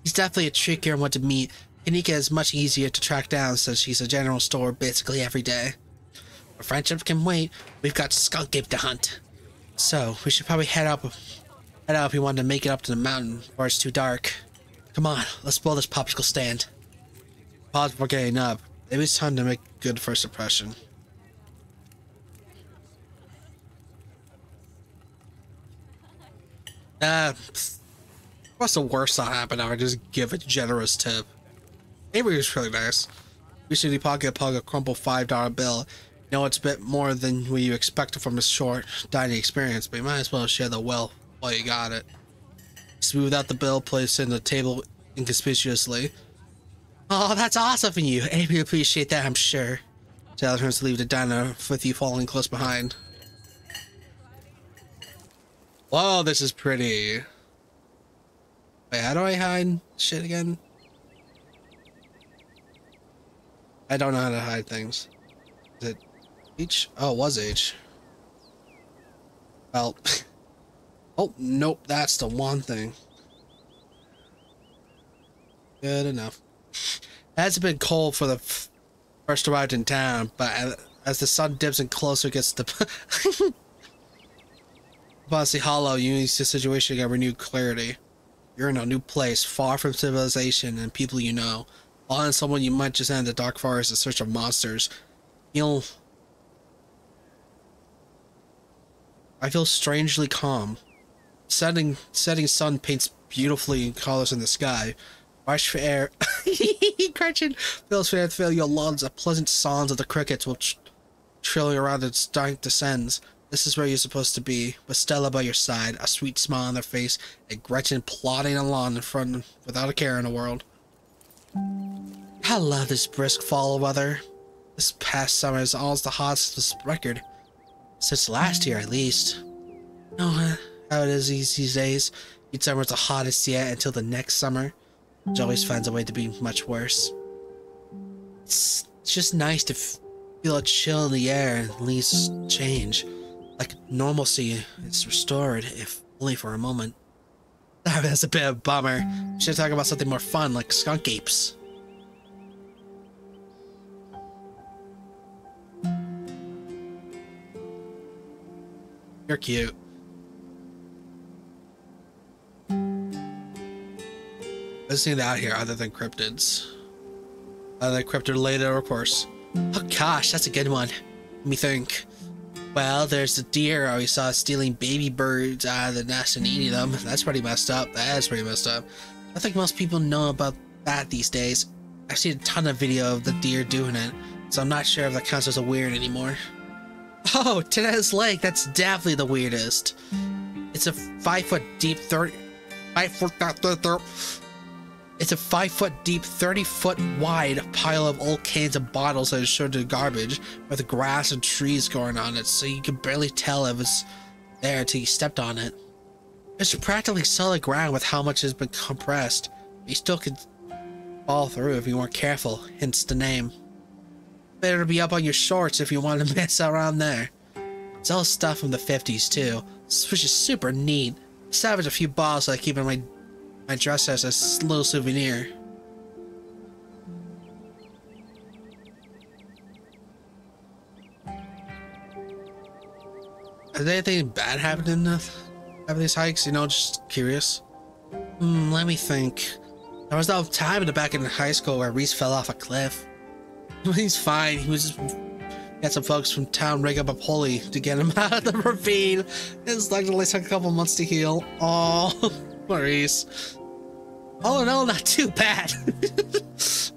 He's definitely a trickier one to meet. Kanika is much easier to track down since she's a general store basically every day. Our friendship can wait. We've got skunk ape to hunt. So, we should probably head out if we want to make it up to the mountain before it's too dark. Come on, let's blow this popsicle stand. Pause before getting up. Maybe it's time to make a good first impression. What's the worst that happened? I would just give a generous tip. Avery was really nice. Recently pocket pug a crumpled $5 bill. You know, it's a bit more than what you expected from a short dining experience, but you might as well share the wealth while you got it. Smooth out the bill, place it in the table inconspicuously. Oh, that's awesome of you. Avery appreciate that, I'm sure. Taylor turns to leave the diner with you following close behind. Whoa, this is pretty. Wait, how do I hide shit again? I don't know how to hide things. Is it H? Oh, it was H. Well, oh, nope, that's the one thing. Good enough. It hasn't been cold for the first arrived in town, but as the sun dips and closer gets to Bossy Hollow, you use the situation to get renewed clarity. You're in a new place, far from civilization and people you know. Following someone you might just enter the dark forest in search of monsters. I feel strangely calm. Setting sun paints beautifully in colors in the sky. Fresh air, Gretchen feels fair to fill your lungs. The pleasant songs of the crickets will trilling around as dark descends. This is where you're supposed to be, with Stella by your side, a sweet smile on their face, and Gretchen plodding along in front without a care in the world. I love this brisk fall weather. This past summer is almost the hottest record. Since last year, at least. Oh, how it is these days. Each summer is the hottest yet until the next summer, which always finds a way to be much worse. It's just nice to feel a chill in the air and leaves change. Like normalcy is restored, if only for a moment. That's a bit of a bummer. We should talk about something more fun, like skunk apes. You're cute. Let's see that out here other than cryptids. Other than cryptid-related, of course. Oh gosh, that's a good one. Let me think. Well, there's the deer I always saw stealing baby birds out of the nest and eating them. That's pretty messed up. That is pretty messed up. I think most people know about that these days. I've seen a ton of video of the deer doing it. so I'm not sure if that counts as a weird anymore. Oh, Tenez Lake, that's definitely the weirdest. It's a 5 foot deep, 30 foot wide pile of old cans and bottles that is sure to garbage with grass and trees growing on it, so you can barely tell if it's there until you stepped on it. It's practically solid ground with how much has been compressed. You still could fall through if you weren't careful, hence the name. Better to be up on your shorts if you want to mess around there. It's all stuff from the 50s too, which is super neat. I salvaged a few bottles that I keep in my dresser as a little souvenir. Has anything bad happened in these hikes? You know, just curious. Let me think. There was no time in the back in high school where Reese fell off a cliff. He's fine. He had some folks from town rig up a pulley to get him out of the ravine. His leg only took a couple months to heal. Oh, Maurice. Oh no, not too bad.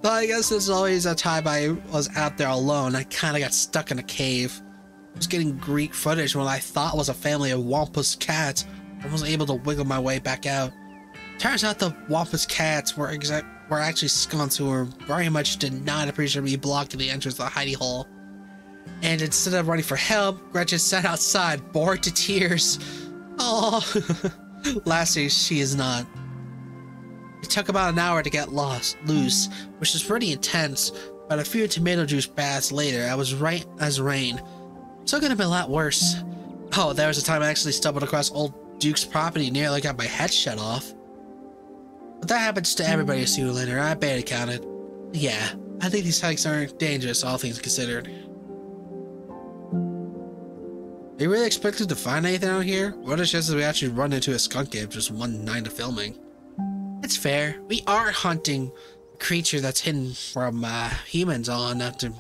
Well, I guess there's always a time I was out there alone. I kind of got stuck in a cave. I was getting Greek footage when I thought was a family of Wampus cats. I wasn't able to wiggle my way back out. Turns out the Wampus cats were actually skunks who were very much did not appreciate me blocking the entrance to the hidey hole. And instead of running for help, Gretchen sat outside, bored to tears. Oh, lastly, she is not. It took about an hour to get loose, which is pretty intense, but a few tomato juice baths later, I was right as rain. Still gonna be a lot worse. Oh, there was a time I actually stumbled across old Duke's property and nearly got my head shut off. But that happens to everybody sooner or later. I barely counted. Yeah, I think these hikes aren't dangerous, all things considered. Are you really expected to find anything out here? What are the chances we actually run into a skunk cave just one night of filming? It's fair. We are hunting a creature that's hidden from humans all enough to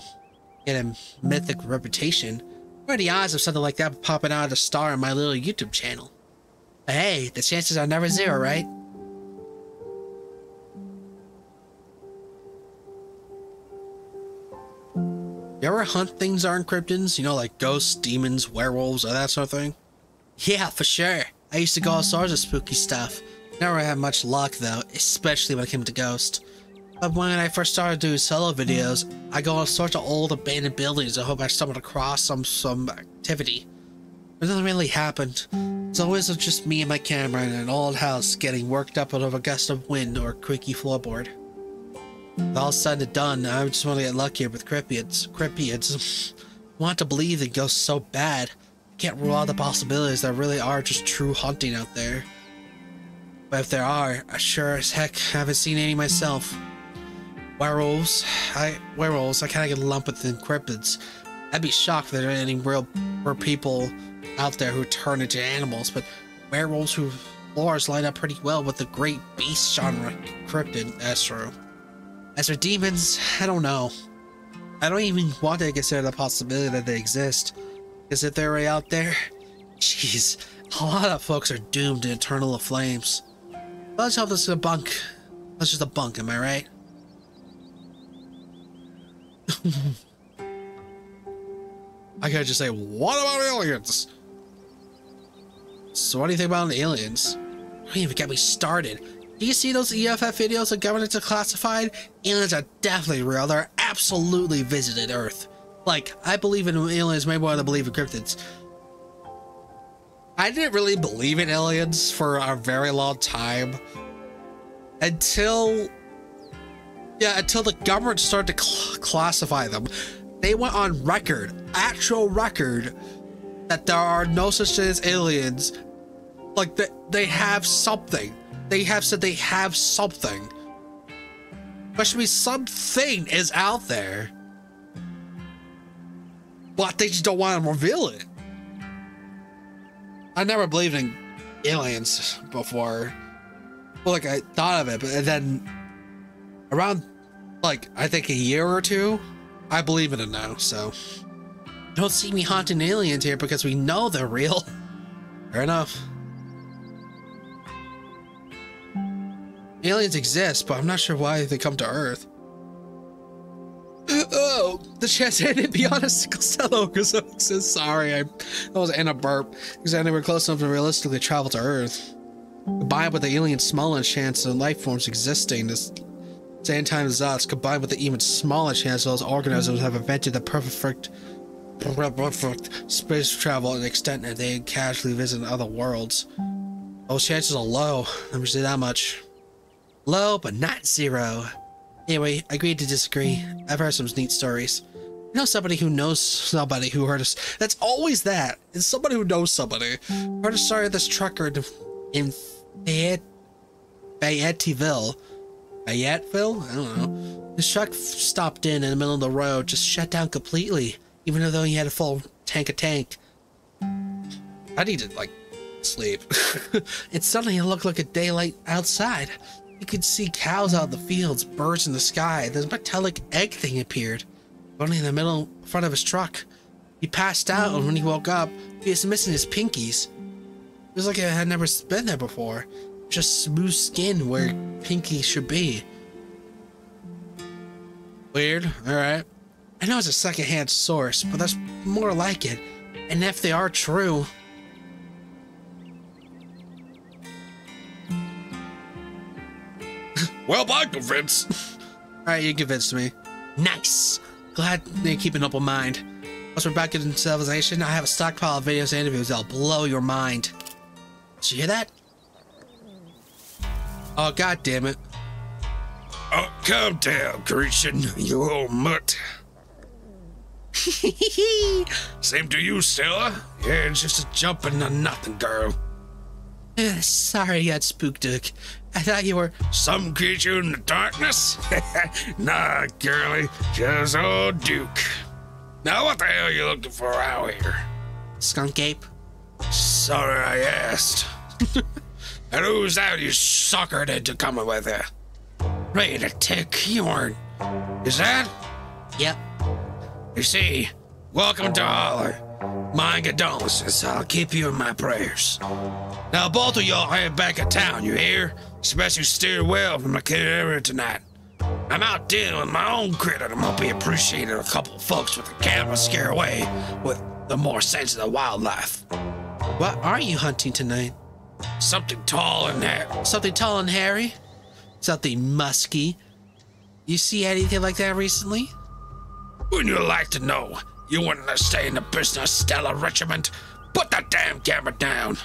get a mythic reputation. What are the odds of something like that popping out of the star on my little YouTube channel? But hey, the chances are never zero, right? You ever hunt things that aren't cryptids? You know, like ghosts, demons, werewolves, or that sort of thing? Yeah, for sure. I used to go all sorts of spooky stuff. Never had much luck though, especially when it came to ghosts. But when I first started doing solo videos, I go all sorts of old abandoned buildings and hope I stumbled across some activity. But nothing really happened. It's always just me and my camera in an old house getting worked up out of a gust of wind or a creaky floorboard. With all said and done, I just want to get luckier with cryptids. I want to believe that ghosts so bad. I can't rule out the possibilities there really are just true hunting out there. But if there are, I sure as heck haven't seen any myself. Werewolves, I kind of get lumped with the cryptids. I'd be shocked if there are any real people out there who turn into animals, but werewolves whose lores line up pretty well with the great beast genre cryptid, that's true. As for demons, I don't know. I don't even want to consider the possibility that they exist. Because if they're really out there, jeez, a lot of folks are doomed to eternal flames. But let's hope this is a bunk. That's just a bunk, am I right? I gotta just say, what about aliens? So what do you think about the aliens? Don't even get me started. Do you see those EFF videos the government classified? Aliens are definitely real. They're absolutely visited Earth. Like, I believe in aliens way more than I believe in cryptids. I didn't really believe in aliens for a very long time. Until the government started to classify them. They went on record, actual record, that there are no such thing as aliens. Like, they have something. They have said they have something. There should be something is out there. But they just don't want to reveal it. I never believed in aliens before. Well, like, I thought of it, but then around, like, I think a year or two, I believe in it now, so. Don't see me haunting aliens here because we know they're real. Fair enough. Aliens exist, but I'm not sure why they come to Earth. Oh, Oh, the chance ended beyond a sickle cell ogre, so I'm so sorry. That was in a burp. Because I never close enough to realistically travel to Earth. Combined with the alien smaller chance of life forms existing, this same time as us, combined with the even smaller chance those organisms have invented the perfect space travel and extent that they casually visit other worlds. Those chances are low, let me say that much. Low, but not zero. Anyway, agreed to disagree. I've heard some neat stories. You know somebody who knows somebody who heard us. That's always that. It's somebody who knows somebody. Heard a story of this trucker in Fayetteville. Fayetteville? I don't know. His truck stopped in the middle of the road, just shut down completely, even though he had a full tank. I need to, like, sleep. And suddenly it looked like a daylight outside. You could see cows out in the fields, birds in the sky. This metallic egg thing appeared, only in the front of his truck. He passed out, and when he woke up, he was missing his pinkies. It was like it had never been there before. Just smooth skin where pinky should be. Weird, alright. I know it's a secondhand source, but that's more like it. And if they are true... Well, I'm convinced. Alright, you convinced me. Nice. Glad you're keeping up with mind. Once we're back in civilization, I have a stockpile of videos and interviews that'll blow your mind. Did you hear that? Oh, god damn it. Oh, calm down, Grecian, you old mutt. Same to you, Stella. Yeah, it's just a jump into nothing, girl. Sorry I got spooked, Duke. I thought you were... Some creature in the darkness? Nah, girlie, just old Duke. Now what the hell are you looking for out here? Skunk ape? Sorry I asked. And who's that you suckered into coming with you? Ready to take you weren't. Is that? Yep. You see, welcome to Holler. My condolences, I'll keep you in my prayers. Now both of y'all head back in town, you hear? Especially steer well from the kid area tonight. I'm out dealing with my own critter that might be appreciating a couple of folks with the camera scare away with the more sensitive wildlife. What are you hunting tonight? Something tall and hairy. Something tall and hairy? Something musky? You see anything like that recently? Wouldn't you like to know? You wouldn't have stayed in the business, Stella Richmond. Put that damn camera down.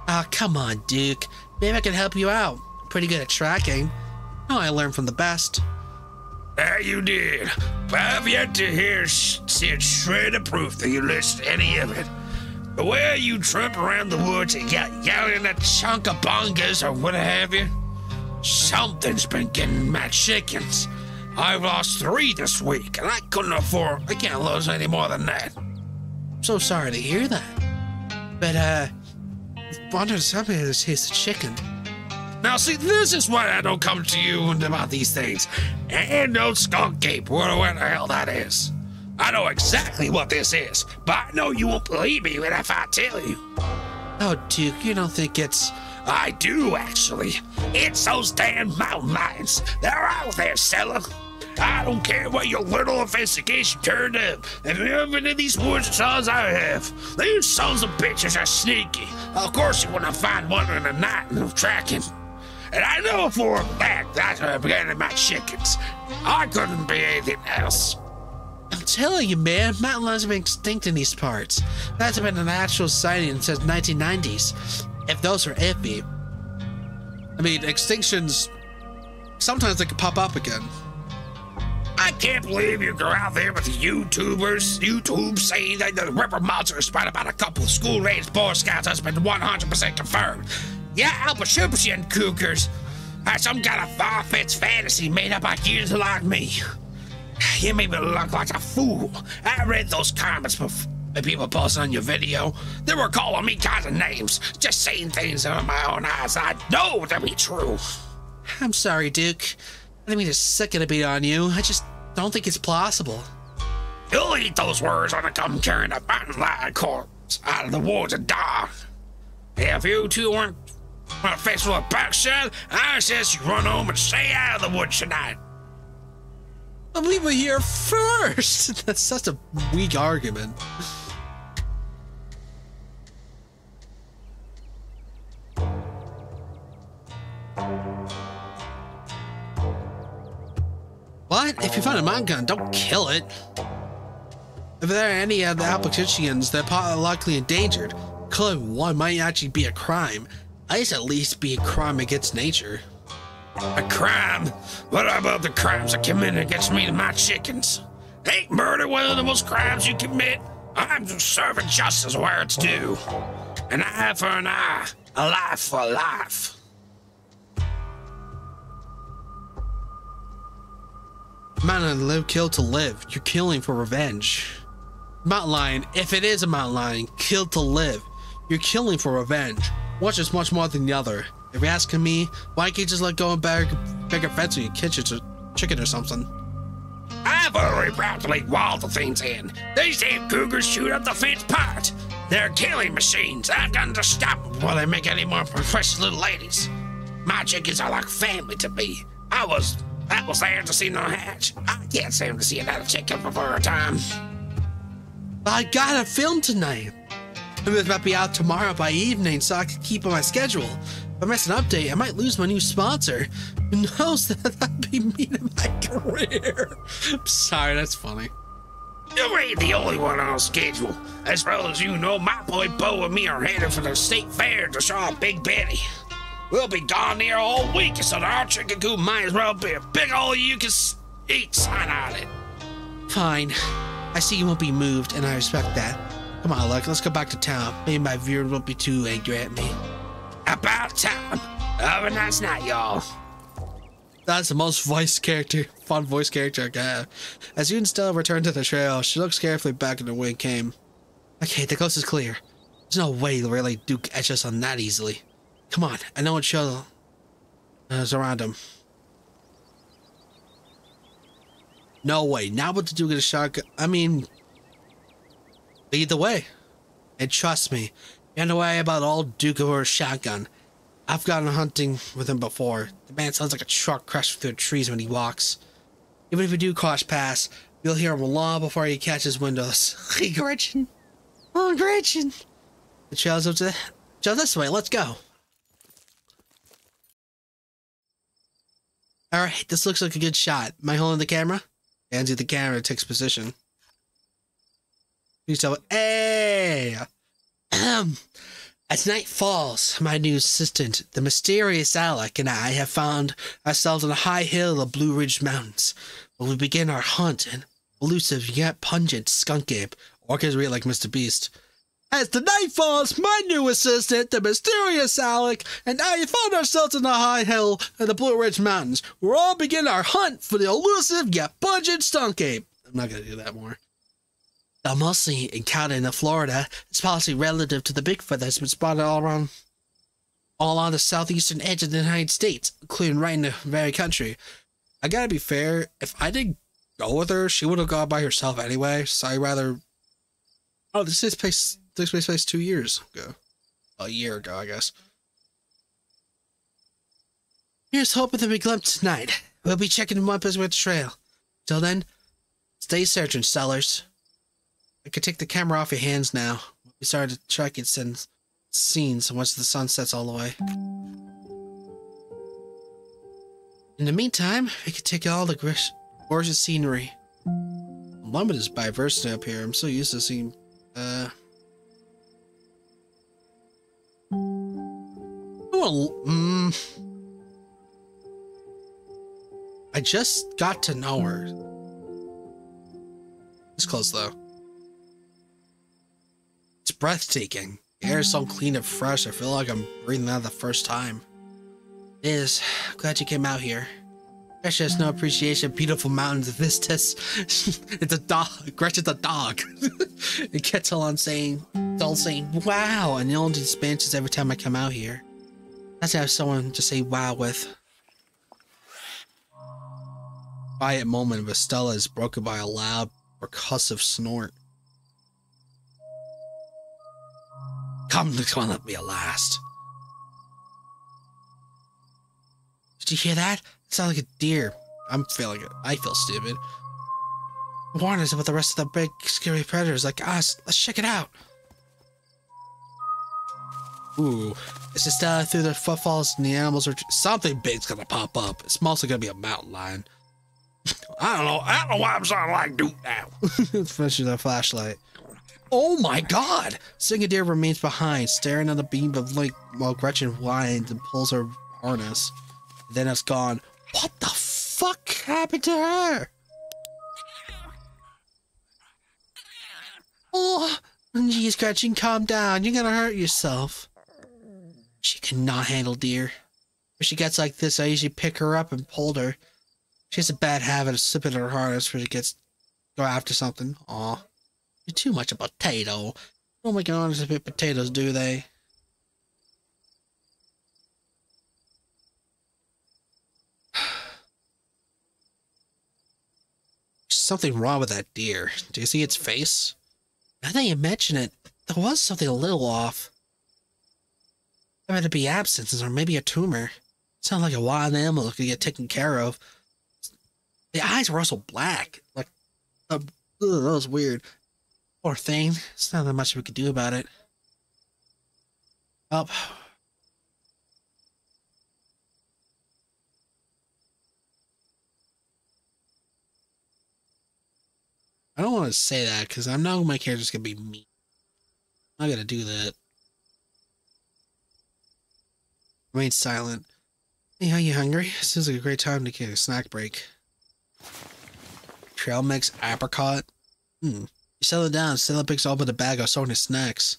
Oh, come on, Duke. Maybe I can help you out. Pretty good at tracking. Oh, I learned from the best. There you did. But I've yet to see a shred of proof that you listened to any of it. The way you tramp around the woods and yelling at chunk of bungas or what have you, something's been getting my chickens. I've lost 3 this week, and I can't lose any more than that. I'm so sorry to hear that. But, wanted something to taste the chicken. Now, see, this is why I don't come to you about these things. And no skunk ape, whatever the hell that is. I know exactly what this is, but I know you won't believe me if I tell you. Oh, Duke, you don't think it's... I do, actually. It's those damn mountain lions. They're out there, Stella. I don't care what your little investigation turned up. If you ever been in these woods as long as I have, these sons of bitches are sneaky. Of course you wouldn't find one in the night of tracking. And I know for a fact that's where I began my chickens. I couldn't be anything else. I'm telling you, man, mountain lions have been extinct in these parts. That's been a natural sighting since 1990s. If those are iffy. I mean, extinctions, sometimes they can pop up again. I can't believe you go out there with the YouTube saying that the river monster is spread about a couple of school-raised Boy Scouts has been 100% confirmed. Yeah, Alpha cougars are some kind of far-fetched fantasy made up by kids like me. You made me look like a fool. I read those comments before. The people posting on your video, they were calling me kinds of names, just saying things in my own eyes I know to be true. I'm sorry, Duke. I didn't mean to sicken a beat on you. I just don't think it's plausible. You'll eat those words when I come carrying a mountain lion corpse out of the woods and die. If you two weren't faced with a backshot, I suggest you run home and stay out of the woods tonight. We were here first. That's such a weak argument. What? If you find a mine gun, don't kill it. If there are any of the applicants, they're likely endangered. Killing one might actually be a crime. At least be a crime against nature. A crime? What about the crimes I commit against me and my chickens? Ain't murder one of the most crimes you commit? I'm just serving justice where it's due. An eye for an eye, a life for a life. Mountain live, kill to live. You're killing for revenge. Mountain lion, if it is a mountain lion, kill to live. You're killing for revenge. One is much more than the other. If you're asking me, why can't you just let go and beg a fence or your chicken or something? I've already practically walled the fence in. These damn cougars shoot up the fence part. They're killing machines. I've got to stop them before they make any more precious little ladies. My chickens are like family to me. I was there to see no hatch. I can't seem to see another chicken before a time. I got a film tonight. It might be out tomorrow by evening, so I can keep on my schedule. If I miss an update, I might lose my new sponsor. Who knows, that'd be me to my career. I'm sorry, that's funny. You ain't the only one on schedule. As well as you know, my boy Bo and me are headed for the state fair to show off Big Betty. We'll be gone there all week, so our chicken coop might as well be a big ol' you can eat sign on it. Fine. I see you won't be moved, and I respect that. Come on, look, let's go back to town. Maybe my viewers won't be too angry at me. About time. Have a nice night, y'all. That's the most fun voice character I can have. As you and Stella return to the trail, she looks carefully back at the way it came. Okay, the coast is clear. There's no way to really Duke etch us on that easily. Come on, I know what show is around him. No way, not with the Duke of the shotgun. I mean, lead the way. And trust me, you don't worry about old Duke or shotgun. I've gone hunting with him before. The man sounds like a truck crashing through the trees when he walks. Even if we do cross paths, you'll hear him long before he catches windows. Hey, Gretchen. Oh, Gretchen. The trail's up to this way. Let's go. Alright, this looks like a good shot. Am I holding the camera? Hands you the camera, takes position. Please tell it. Hey! As night falls, my new assistant, the mysterious Alec, and I have found ourselves on a high hill of Blue Ridge Mountains, where we begin our hunt an elusive yet pungent skunk ape, or can read like Mr. Beast. As the night falls, my new assistant, the mysterious Alec, and I found ourselves on a high hill in the Blue Ridge Mountains, where we'll all begin our hunt for the elusive yet pungent skunk ape. I'm not going to do that more. Though mostly encountered in Florida, it's policy relative to the Bigfoot that's been spotted all on the southeastern edge of the United States, including right in the very country. I gotta be fair, if I didn't go with her, she would have gone by herself anyway, so I'd rather... Oh, this takes place 2 years ago. A year ago, I guess. Here's hoping that we glimpse tonight. We'll be checking one place with the trail. Till then, stay searching, sellers. I could take the camera off your hands now. We started to track its scenes once the sun sets all the way. In the meantime, we could take all the gorgeous scenery. I'm limited by diversity up here. I'm so used to seeing, I just got to know her. It's close though. It's breathtaking. The air is so clean and fresh, I feel like I'm breathing out the first time. It is. Glad you came out here. Gretchen has no appreciation of beautiful mountains and vistas. It's a dog. Gretchen's a dog. It gets all saying, wow, and it only expansions every time I come out here. That's to have someone to say wow with. Quiet moment with Stella is broken by a loud, percussive snort. Come on, let me at last. Did you hear that? It sounded like a deer. I'm feeling it. I feel stupid. Warn us about the rest of the big, scary predators like us. Let's check it out. Ooh, it's just through the footfalls and the animals are... Something big's gonna pop up. It's mostly gonna be a mountain lion. I don't know why I'm sounding like Duke now. Finishes their flashlight. Oh my god! Deer remains behind, staring at the beam of light while Gretchen whines and pulls her harness. Then it's gone. What the fuck happened to her? Oh, geez, Gretchen, calm down. You're gonna hurt yourself. She cannot handle deer. When she gets like this, I usually pick her up and hold her. She has a bad habit of slipping her harness when she go after something. Aw. You're too much a potato. Don't make an honest bit potatoes, do they? There's something wrong with that deer. Do you see its face? Now that you mention it, there was something a little off. There had to be abscesses or maybe a tumor. Sounds like a wild animal that could get taken care of. The eyes were also black. Like, that was weird. Poor thing. There's not that much we could do about it. Up. I don't want to say that because I know my character's gonna be mean. I'm not gonna do that. Remain silent. Hey, are you hungry? Seems like a great time to get a snack break. Trail mix apricot. You settle it down. Stella picks open the bag of assorted snacks.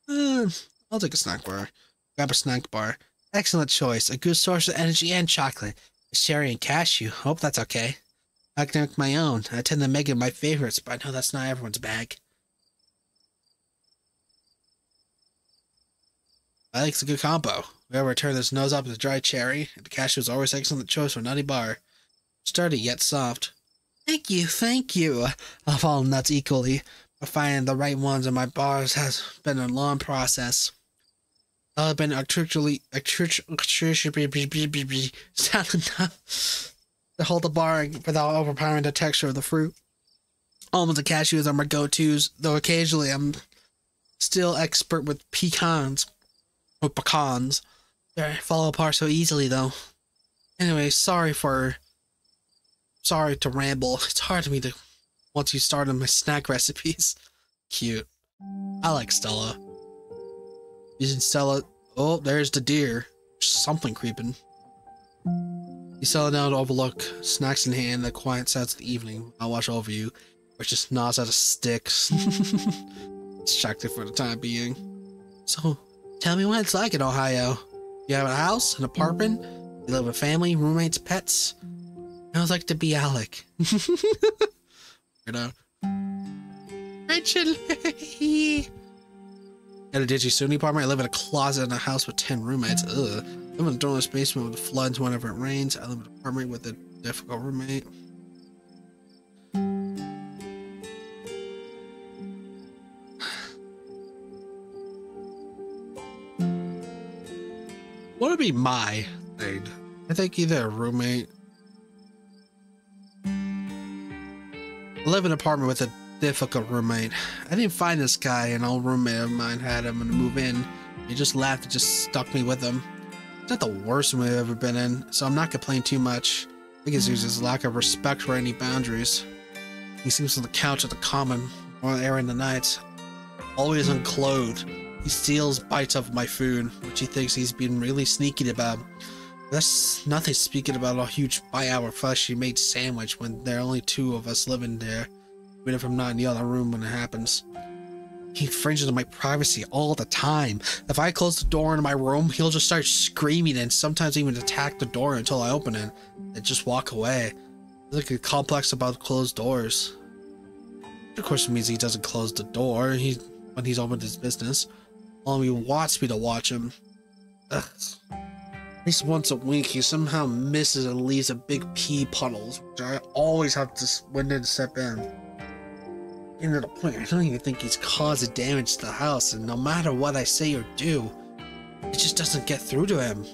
I'll take a snack bar. Grab a snack bar. Excellent choice. A good source of energy and chocolate. It's cherry and cashew. Hope that's okay. I can make my own. I tend to make it my favorites, but I know that's not everyone's bag. I think it's a good combo. Whoever turned his nose up with a dry cherry, and the cashew is always excellent choice for a nutty bar. Sturdy yet soft. Thank you, thank you. Of all nuts equally, but finding the right ones in my bars has been a long process. I've been sound enough to hold the bar without overpowering the texture of the fruit. Almonds and cashews are my go-tos, though occasionally I'm still expert with pecans. Or pecans. They fall apart so easily, though. Anyway, sorry to ramble. It's hard for me to once you start on my snack recipes. Cute. I like Stella. Using Stella. Oh, there's the deer. Something creeping. You settle down to overlook, snacks in hand, the quiet sounds of the evening. I'll watch over you, which just gnaws out of sticks. Distracted for the time being. So, tell me what it's like in Ohio. You have a house, an apartment, you live with family, roommates, pets. It was like to be Alec. You know. Rachel. At a dingy SUNY apartment, I live in a closet in a house with 10 roommates. Ugh. I live in a doorless basement with floods whenever it rains. I live in an apartment with a difficult roommate. What would be my thing? I think either a roommate. I live in an apartment with a difficult roommate. I didn't find this guy. An old roommate of mine had him and move in. He just laughed and just stuck me with him. It's not the worst room I've ever been in, so I'm not complaining too much. I think it's just his lack of respect for any boundaries. He sleeps on the couch at the common, or air in the night. Always unclothed. He steals bites of my food, which he thinks he's been really sneaky about. There's nothing speaking about a huge by-hour fleshy made sandwich when there are only 2 of us living there, even if I'm not in the other room when it happens. He infringes on my privacy all the time. If I close the door in my room, he'll just start screaming and sometimes even attack the door until I open it and just walk away. It's like a complex about closed doors. Of course, it means he doesn't close the door when he's opened his business. Only wants me to watch him. Ugh. At least once a week, he somehow misses and leaves a big pee puddles, which I always have to window to step in. Into the point, I don't even think he's causing damage to the house, and no matter what I say or do, it just doesn't get through to him.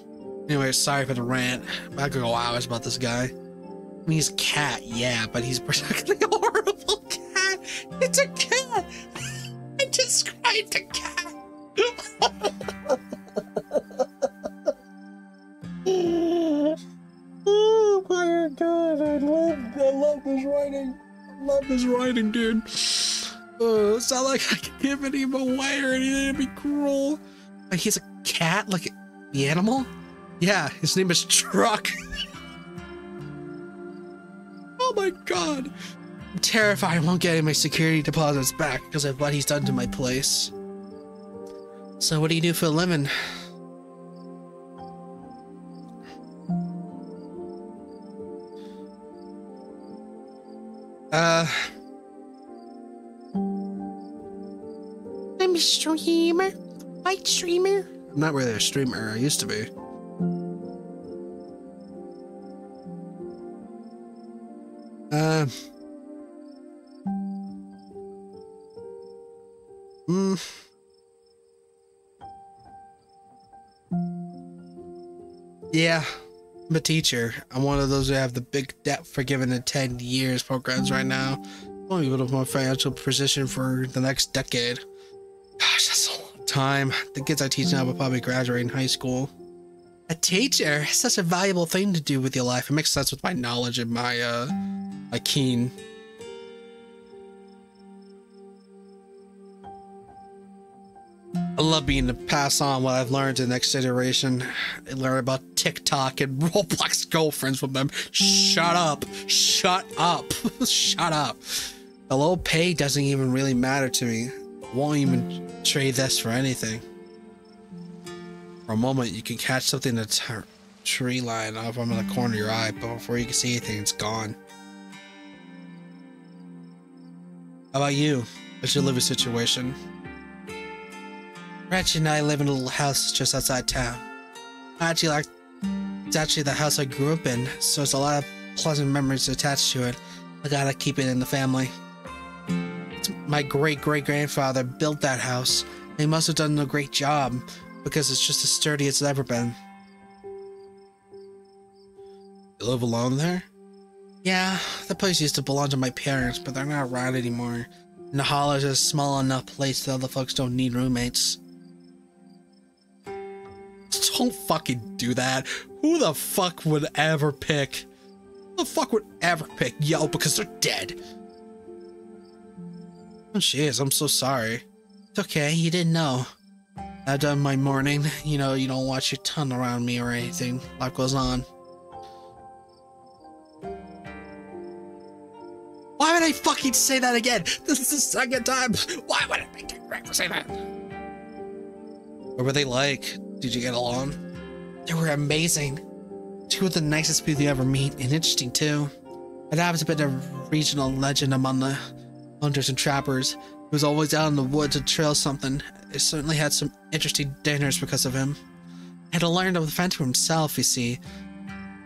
Anyway, sorry for the rant. I could go hours about this guy. I mean, he's a cat, yeah, but he's particularly horrible cat. It's a cat. I described a cat. Oh my god, I love his writing. I love his writing, dude. It's not like I can give any of him away or anything. It'd be cruel. Like, he's a cat, like the animal? Yeah, his name is Truck. Oh my god. I'm terrified I won't get any of my security deposits back because of what he's done to my place. So what do you do for a living? I'm a streamer. White streamer. I'm not really a streamer. I used to be. Yeah, I'm a teacher. I'm one of those who have the big debt forgiven in 10 years programs right now. Only a bit of my financial position for the next decade. Gosh, that's a long time. The kids I teach now will probably graduate in high school. A teacher? Such a valuable thing to do with your life. It makes sense with my knowledge and my, my keen. I love being to pass on what I've learned to the next generation. I learn about TikTok and Roblox girlfriends with them. Shut up. Shut up. Shut up. The low pay doesn't even really matter to me. I won't even trade this for anything. For a moment, you can catch something that's a tree line off from the corner of your eye, but before you can see anything, it's gone. How about you? What's your living situation? Rich and I live in a little house just outside town. It's actually the house I grew up in, so there's a lot of pleasant memories attached to it. I gotta keep it in the family. My great-great-grandfather built that house. He must have done a great job, because it's just as sturdy as it's ever been. You live alone there? Yeah, the place used to belong to my parents, but they're not around anymore. And the Hollers is a small enough place that other folks don't need roommates. Don't fucking do that. Who the fuck would ever pick? Who the fuck would ever pick Yo because they're dead? Oh jeez, I'm so sorry. It's okay, you didn't know. I've done my morning. You know, you don't watch your tongue around me or anything. Life goes on. Why would I fucking say that again? This is the second time. Why would I make it correct to say that? What were they like? Did you get along? They were amazing. Two of the nicest people you ever meet, and interesting too. It happens to be a regional legend among the hunters and trappers. He was always out in the woods to trail something. He certainly had some interesting dinners because of him. He had to learn to fend for himself, you see.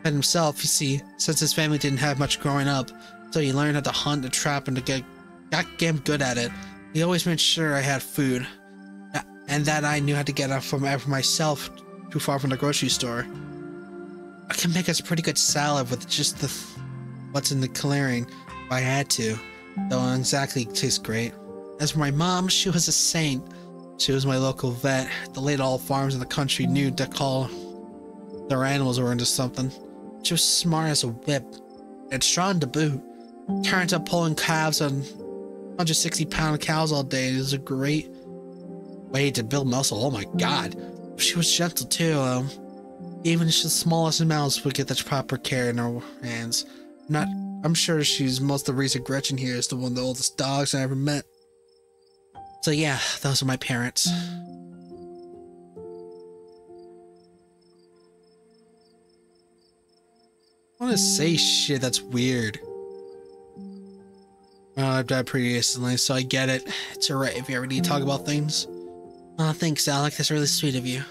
Since his family didn't have much growing up, so he learned how to hunt and trap and to get goddamn good at it. He always made sure I had food. And that I knew how to get up from myself too far from the grocery store. I can make us a pretty good salad with just what's in the clearing if I had to, though it exactly tastes great. As for my mom, she was a saint. She was my local vet. The late all farms in the country knew to call their animals were into something. She was smart as a whip and strong to boot. Turns up pulling calves on 160-pound cows all day. It was a great way to build muscle. Oh my god. She was gentle too. Even the smallest amounts would get the proper care in her hands. I'm sure she's most of the reason Gretchen here is one of the oldest dogs I ever met. So yeah, those are my parents. I want to say shit that's weird. I've died pretty recently, so I get it. It's alright if you ever need to talk about things. Thanks, Alec. That's really sweet of you.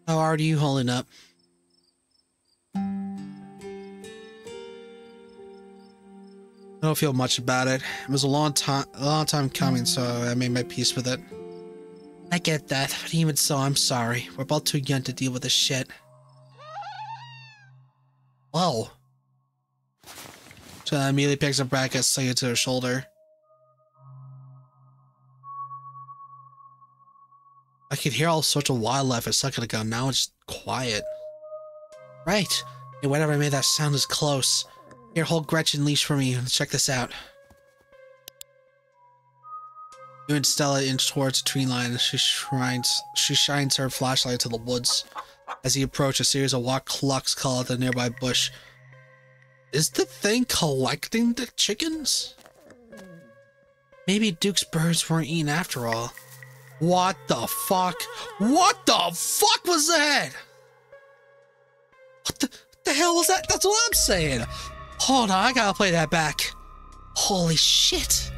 How are you holding up? I don't feel much about it. It was a long time coming, so I made my peace with it. I get that, but even so, I'm sorry. We're both too young to deal with this shit. Whoa. So immediately picks up bracket, slings it to her shoulder. I could hear all sorts of wildlife a second ago. Now it's quiet. Right. And whatever made that sound is close. Here, hold Gretchen leash for me and check this out. You and Stella inch towards the tree line and she shines her flashlight into the woods. As you approach, a series of wild clucks call out the nearby bush. Is the thing collecting the chickens? Maybe Duke's birds weren't eaten after all. What the fuck? What the fuck was that? What the hell was that? That's what I'm saying. Hold on, I gotta play that back. Holy shit.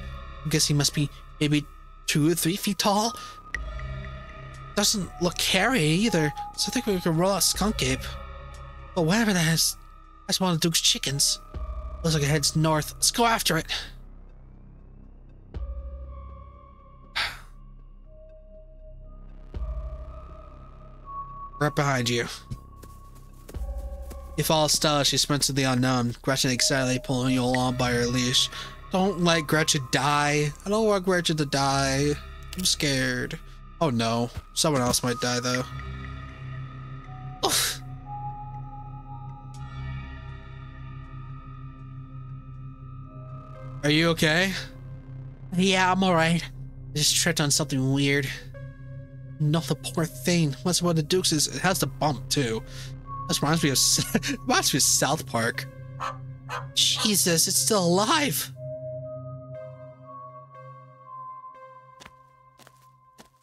I guess he must be maybe 2 or 3 feet tall. Doesn't look hairy either, so I think we can roll out Skunk Ape. But whatever that is, that's one of Duke's chickens. Looks like it heads north. Let's go after it. Right behind you. You follow Stella, she sprints to the unknown, Gretchen excitedly pulling you along by her leash. Don't let Gretchen die. I don't want Gretchen to die. I'm scared. Oh no. Someone else might die though. Oof. Are you okay? Yeah, I'm alright. I just tripped on something weird. No, the poor thing. What's one of the Dukes is? It has the bump too. This reminds me of South Park. Jesus, it's still alive.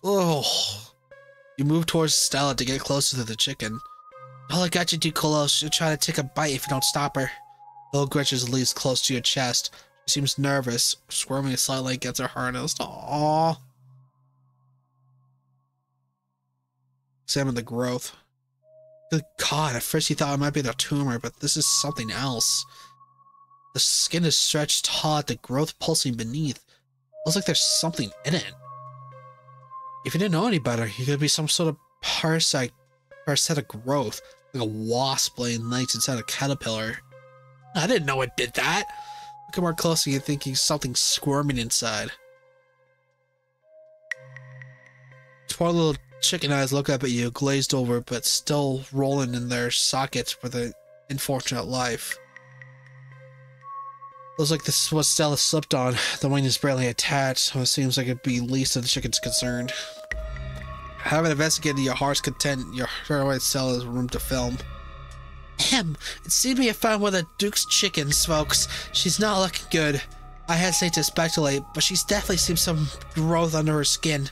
Oh. You move towards Stella to get closer to the chicken. Don't let Gretchen too close. She'll try to take a bite if you don't stop her. Little Gretchen's leads close to your chest. She seems nervous, squirming slightly against her harness. Aww. Examine the growth. Good God, at first you thought it might be the tumor, but this is something else. The skin is stretched taut, the growth pulsing beneath. Looks like there's something in it. If you didn't know any better, you could be some sort of parasitic growth, like a wasp laying eggs inside a caterpillar. I didn't know it did that. Look more closely, you're thinking something squirming inside. Poor little chicken eyes look up at you, glazed over, but still rolling in their sockets for the unfortunate life. Looks like this is what Stella slipped on. The wing is barely attached, so it seems like it'd be least of the chicken's concerned. Having investigated your heart's content, your heroine Stella's room to film. It seemed we have found one of the Duke's chickens, folks. She's not looking good. I hesitate to speculate, but she's definitely seen some growth under her skin.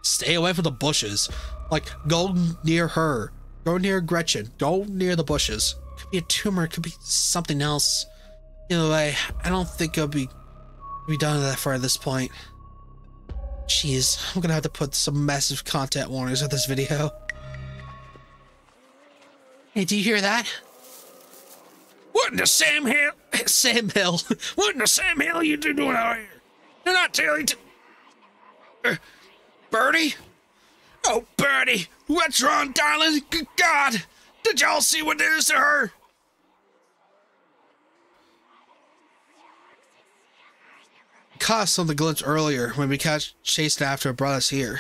Stay away from the bushes. Like, go near her. Go near Gretchen. Go near the bushes. Could be a tumor. Could be something else. Either way, I don't think it'll be done that far at this point. Jeez, I'm gonna have to put some massive content warnings on this video. Hey, do you hear that? What in the Sam Hill? Sam Hill. What in the Sam Hill are you doing out here? You're not telling Birdie? Oh, Birdie, what's wrong, darling? Good God, did y'all see what it is to her? Caught us on the glimpse earlier when we chased after and brought us here.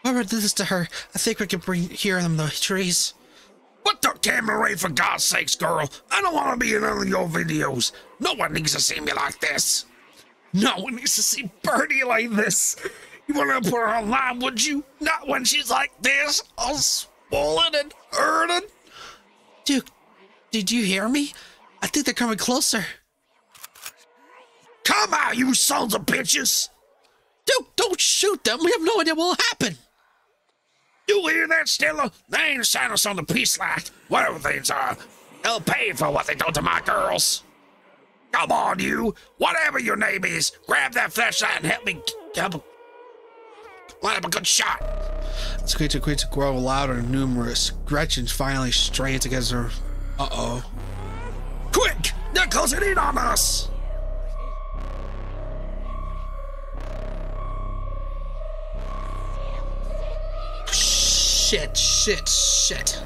Whoever did this to her, I think we can hear them in the trees. Put the camera away, for God's sakes, girl. I don't want to be in any of your videos. No one needs to see me like this. No one needs to see Birdie like this. You want to put her online, would you? Not when she's like this, all swollen and hurting. Dude, did you hear me? I think they're coming closer. Come out, you sons of bitches! Dude, don't shoot them. We have no idea what will happen. You hear that, Stella? They ain't signed us on the peace light. Whatever things are, they'll pay for what they do to my girls. Come on, you. Whatever your name is, grab that flashlight and help me line up a good shot. It's going to grow louder and numerous. Gretchen finally strains against her. Uh-oh. Quick! They're closing in on us! Shit.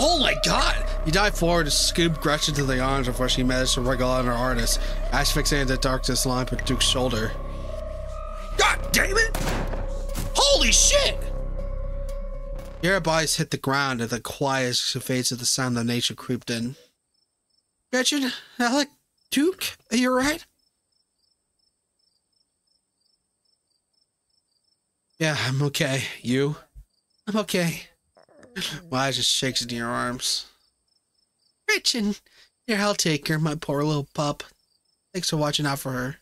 Oh my god! You dive forward to scoop Gretchen to the arms before she managed to wriggle on her harness, asphyxiating the darkness line with Duke's shoulder. God damn it! Holy shit! Your bodies hit the ground and the quiet fades of the sound of nature creeped in. Gretchen, Alec, Duke, are you alright? Yeah, I'm okay. You? I'm okay. My eyes just shakes into your arms. Gretchen, here, I'll take her, my poor little pup. Thanks for watching out for her.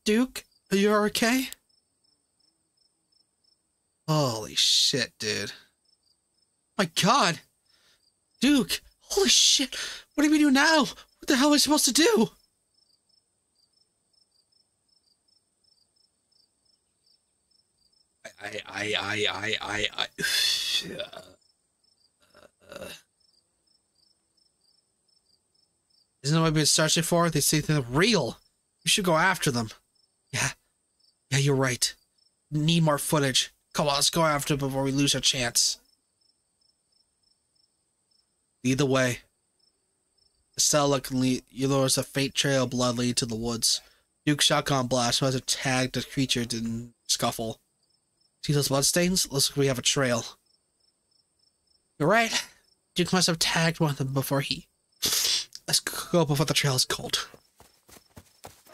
Duke, are you okay? Holy shit, dude. My god. Duke, holy shit. What do we do now? What the hell are we supposed to do? Isn't that what we've been searching for? They say they're real. We should go after them. Yeah, you're right. Need more footage. Come on, let's go after them before we lose our chance. Either way, Estelle lures a faint trail of blood leading to the woods. Duke's shotgun blast must have tagged the creature in scuffle. See those bloodstains? Looks like we have a trail. You're right. Duke must have tagged one of them before he... Let's go before the trail is cold.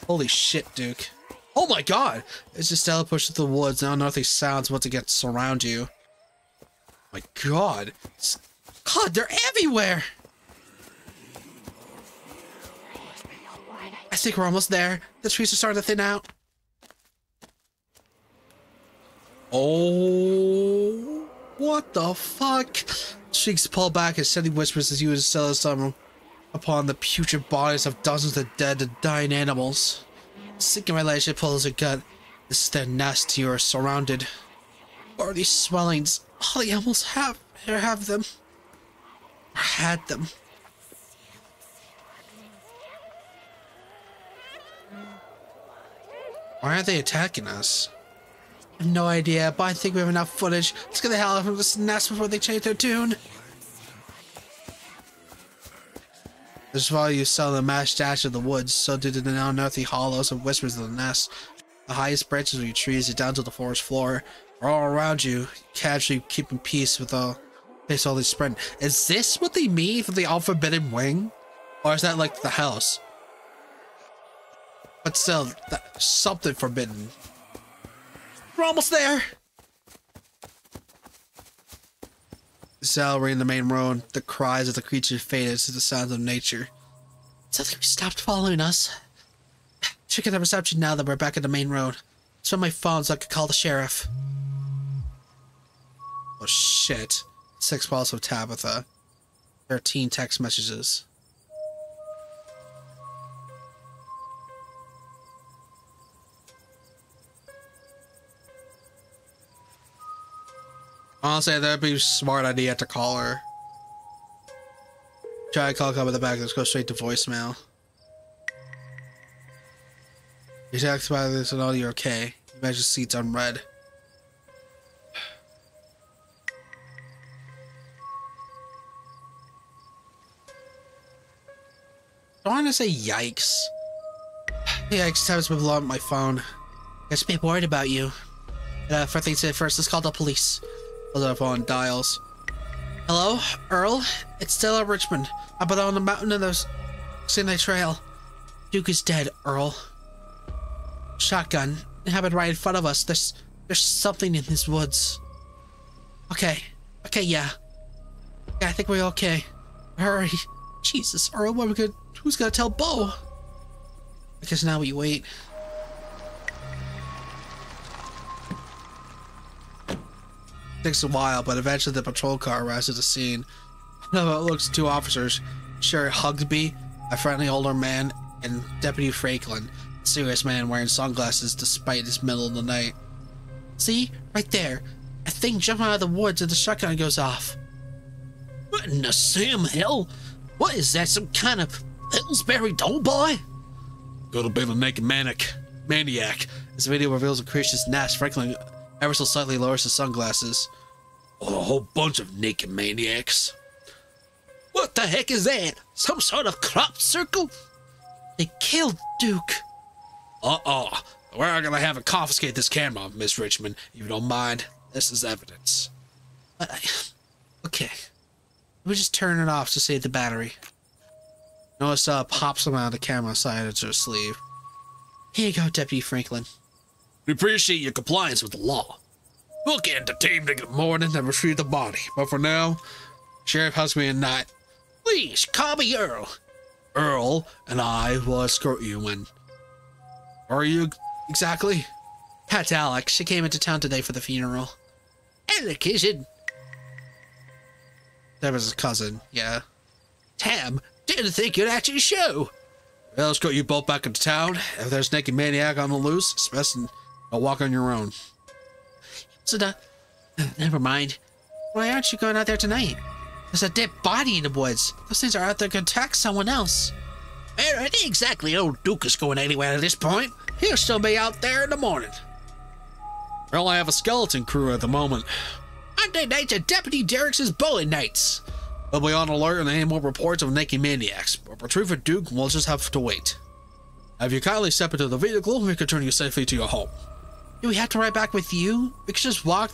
Holy shit, Duke. Oh my god! As Estella pushes through the woods, and unearthly sounds once again surround you. My god. God, they're everywhere! I think we're almost there. The trees are starting to thin out. Oh, what the fuck? Shrieks pull back and steady whispers as you and Estella stumble upon the putrid bodies of dozens of dead and dying animals. Sinking my leg, she pulls her gut. This is their nest. You are surrounded. What are these swellings? All the animals have them. Or had them. Why aren't they attacking us? I have no idea, but I think we have enough footage. Let's get the hell out of this nest before they change their tune. Just while you saw the mass dash of the woods, so did the now unearthly hollows and whispers of the nest. The highest branches of your trees down to the forest floor are all around you, casually keeping peace with all these spreading. Is this what they mean for the All-Forbidden Wing? Or is that like the house? But still, something forbidden. We're almost there! Salary in the main road, the cries of the creature faded to the sounds of nature. Sounds like we stopped following us. Checking the reception now that we're back at the main road. It's on my phone so I could call the sheriff. Oh shit. 6 calls of Tabitha. 13 text messages. Honestly, that'd be a smart idea to call her. Try to call come in the back. Let's go straight to voicemail. You text about this and all, you're okay. You measure seats unread. I want to say yikes. Yikes, time's been blowing up my phone. Guess a bit worried about you. First things first, let's call the police. The phone dials. Hello, Earl? It's Stella Richmond. Up on the mountain in the Sydney Trail. Duke is dead, Earl. Shotgun. It happened right in front of us. There's something in these woods. Okay, yeah. Yeah, I think we're okay. Hurry. Jesus, Earl, who's gonna tell Bo? I guess now we wait. Takes a while, but eventually the patrol car arrives at the scene. Now it looks 2 officers, Sheriff Hugsby, a friendly older man, and Deputy Franklin, a serious man wearing sunglasses despite his middle of the night. See? Right there. A thing jumping out of the woods and the shotgun goes off. What in the Sam hell? What is that, some kind of Pillsbury doughboy? Could have been a naked maniac. This video reveals a creature's nest. Franklin ever so slightly lowers his sunglasses. Oh, a whole bunch of naked maniacs. What the heck is that? Some sort of crop circle? They killed Duke. We're gonna have to confiscate this camera, Miss Richmond, if you don't mind. This is evidence. Okay. Let me just turn it off to save the battery. Notice pops him out of the camera side into her sleeve. Here you go, Deputy Franklin. We appreciate your compliance with the law. We'll get the team to get morning and retrieve the body, but for now, Sheriff Husby and Knight. Please, call me Earl. Earl and I will escort you in. Are you exactly? That's Alex. She came into town today for the funeral. Alec, is it? That was his cousin, yeah. Tam, didn't think you'd actually show. Well, let's get you both back into town. If there's a naked maniac on the loose, it's best to walk on your own. So, never mind. Why aren't you going out there tonight? There's a dead body in the woods. Those things are out there to attack someone else. Well, it ain't exactly old Duke is going anywhere at this point. He'll still be out there in the morning. Well, I have a skeleton crew at the moment. Monday nights are Deputy Derrick's bowling nights. We'll be on alert and any more reports of naked maniacs. But retrieve for Duke, we'll just have to wait. Have you kindly step into the vehicle, we can turn you safely to your home. Do we have to ride back with you? We can just walk.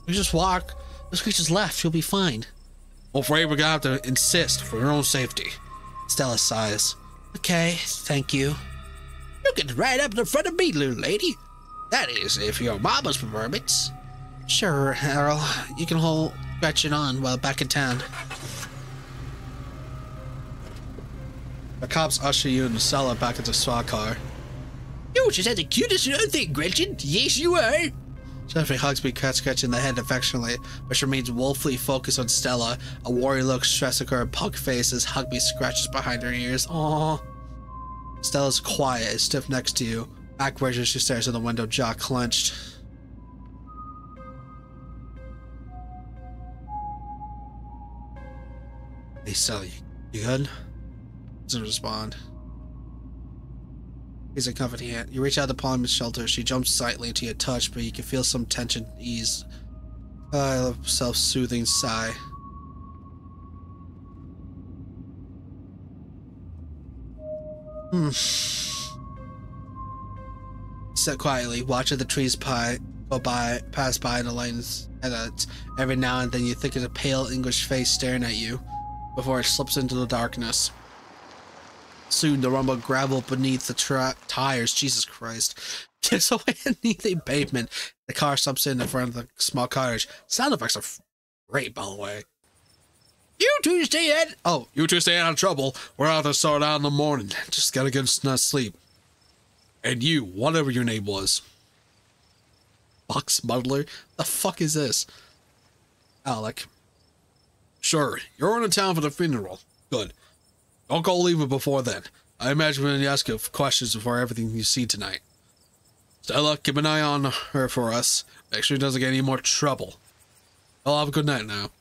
This creature's left. You'll be fine. I'm afraid we're gonna have to insist for your own safety. Stella sighs. Okay, thank you. You can ride up in front of me, little lady. That is, if your mama's permits. Sure, Earl. You can hold Gretchen on while back in town. The cops usher you and Stella back into the SWAT car. You just had the cutest little thing, Gretchen. Yes, you are. Jeffrey Hugsby cuts Gretchen in the head affectionately, but she remains woefully focused on Stella. A worried look stressing her pug face as Hugsby scratches behind her ears. Aww. Stella's quiet and stiff next to you. Backwards as she stares in the window, jaw clenched. Hey, Stella, you good? Doesn't respond. He's a comforting hand. You reach out the palm of his shelter. She jumps slightly into your touch, but you can feel some tension ease. A self-soothing sigh. Sit quietly, watching the trees pass by the lanes, and every now and then you think of a pale English face staring at you before it slips into the darkness. Soon the rumble of gravel beneath the tires, Jesus Christ, gets away beneath the pavement. The car stops in front of the small cottage. Sound effects are great, by the way. You two stay in. Oh, you two stay out of trouble. We're out to start out in the morning. Just gotta get some sleep. And you, whatever your name was. Box Muddler? The fuck is this? Alec. Sure, you're in town for the funeral. Good. Don't go leaving before then. I imagine we're going to ask you questions before everything you see tonight. Stella, keep an eye on her for us. Make sure she doesn't get any more trouble. I'll have a good night now.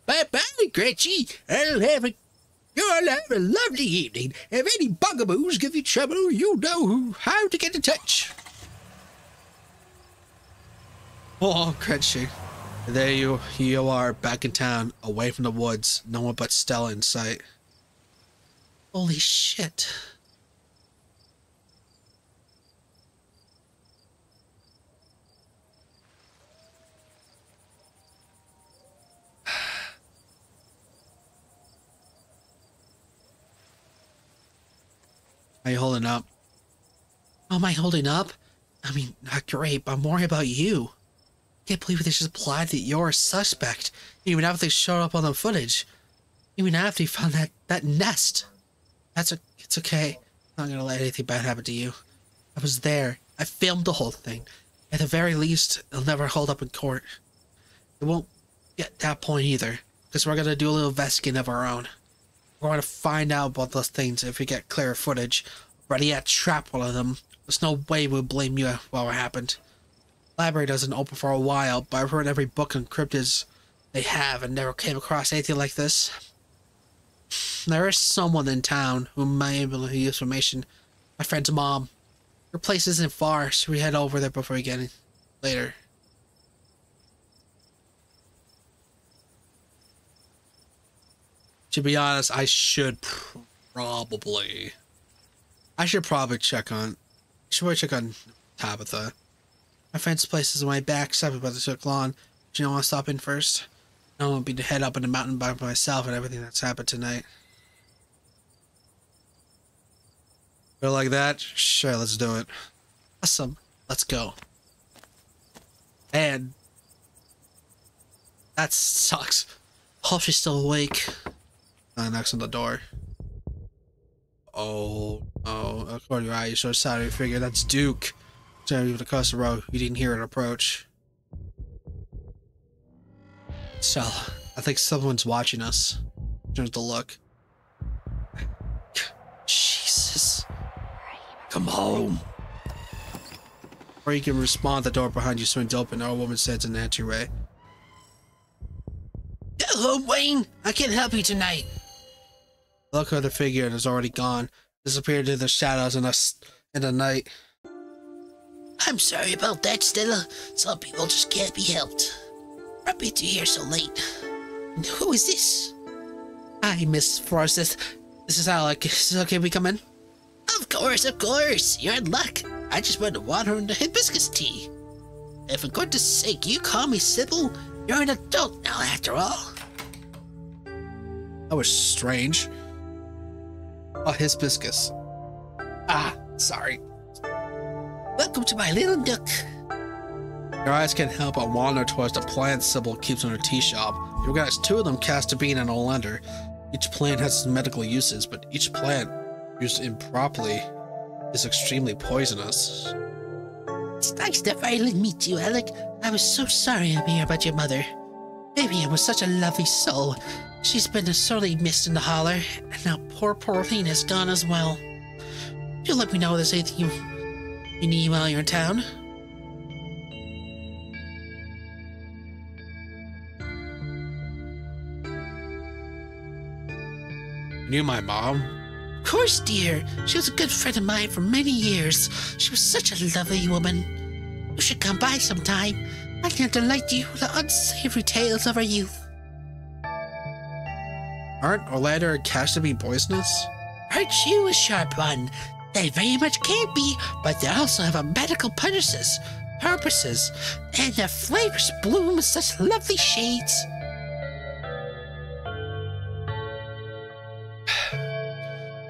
Bye-bye, Gretchen. You'll have a lovely evening. If any bugaboos give you trouble, you know how to get in touch. Oh, Gretchen. There you are, back in town, away from the woods. No one but Stella in sight. Holy shit. Are you holding up? How am I holding up? I mean, not great, but I'm worried about you. I can't believe they just implied that you're a suspect, even after they showed up on the footage. Even after you found that nest. It's okay. I'm not gonna let anything bad happen to you. I was there. I filmed the whole thing. At the very least, it'll never hold up in court. It won't get to that point either, because we're gonna do a little investigating of our own. We're gonna find out about those things if we get clear footage. Ready yet trap one of them. There's no way we'll blame you for what happened. Library doesn't open for a while, but I've read every book on cryptids they have and never came across anything like this. There is someone in town who might be able to use information. My friend's mom. Her place isn't far, so we head over there before we get in later. To be honest, I should probably check on Tabitha. My friend's place is in my back, sorry about the took long. Do you want to stop in first? I don't want to be to head up in the mountain by myself and everything that's happened tonight. Feel like that? Sure, let's do it. Awesome. Let's go. And that sucks. Hope she's still awake. Knocks on the door. Oh, according to your eyes, so sorry. Figure that's Duke. Sorry, with across the road. You didn't hear it approach. So, I think someone's watching us. Turns to look. Jesus. Come home. Or you can respond, the door behind you swings open. Our woman says in the entryway. Hello, Wayne. I can't help you tonight. Look at the figure and is already gone. Disappeared into the shadows in the night. I'm sorry about that, Stella. Some people just can't be helped. I bet you're here so late. And who is this? Hi, Miss Forsyth. This is Alec. Is it okay if we come in? Of course. You're in luck. I just went to water in the hibiscus tea. And for goodness sake, you call me Sybil? You're an adult now, after all. That was strange. Oh, hibiscus. Ah, sorry. Welcome to my little nook. Your eyes can't help but wander towards the plant Sybil keeps in her tea shop. You recognize two of them, Castor Bean and Olander. Each plant has its medical uses, but each plant, used improperly, is extremely poisonous. It's nice to finally meet you, Alec. I was so sorry to hear about your mother. Vivian was such a lovely soul. She's been sorely missed in the holler, and now poor Lina's gone as well. You let me know if there's anything you need while you're in town. You knew my mom? Of course, dear. She was a good friend of mine for many years. She was such a lovely woman. You should come by sometime. I can delight you with the unsavory tales of our youth. Aren't Olander and Castor Bean poisonous? Aren't you a sharp one? They very much can be, but they also have a medical purposes, and their flavors bloom in such lovely shades.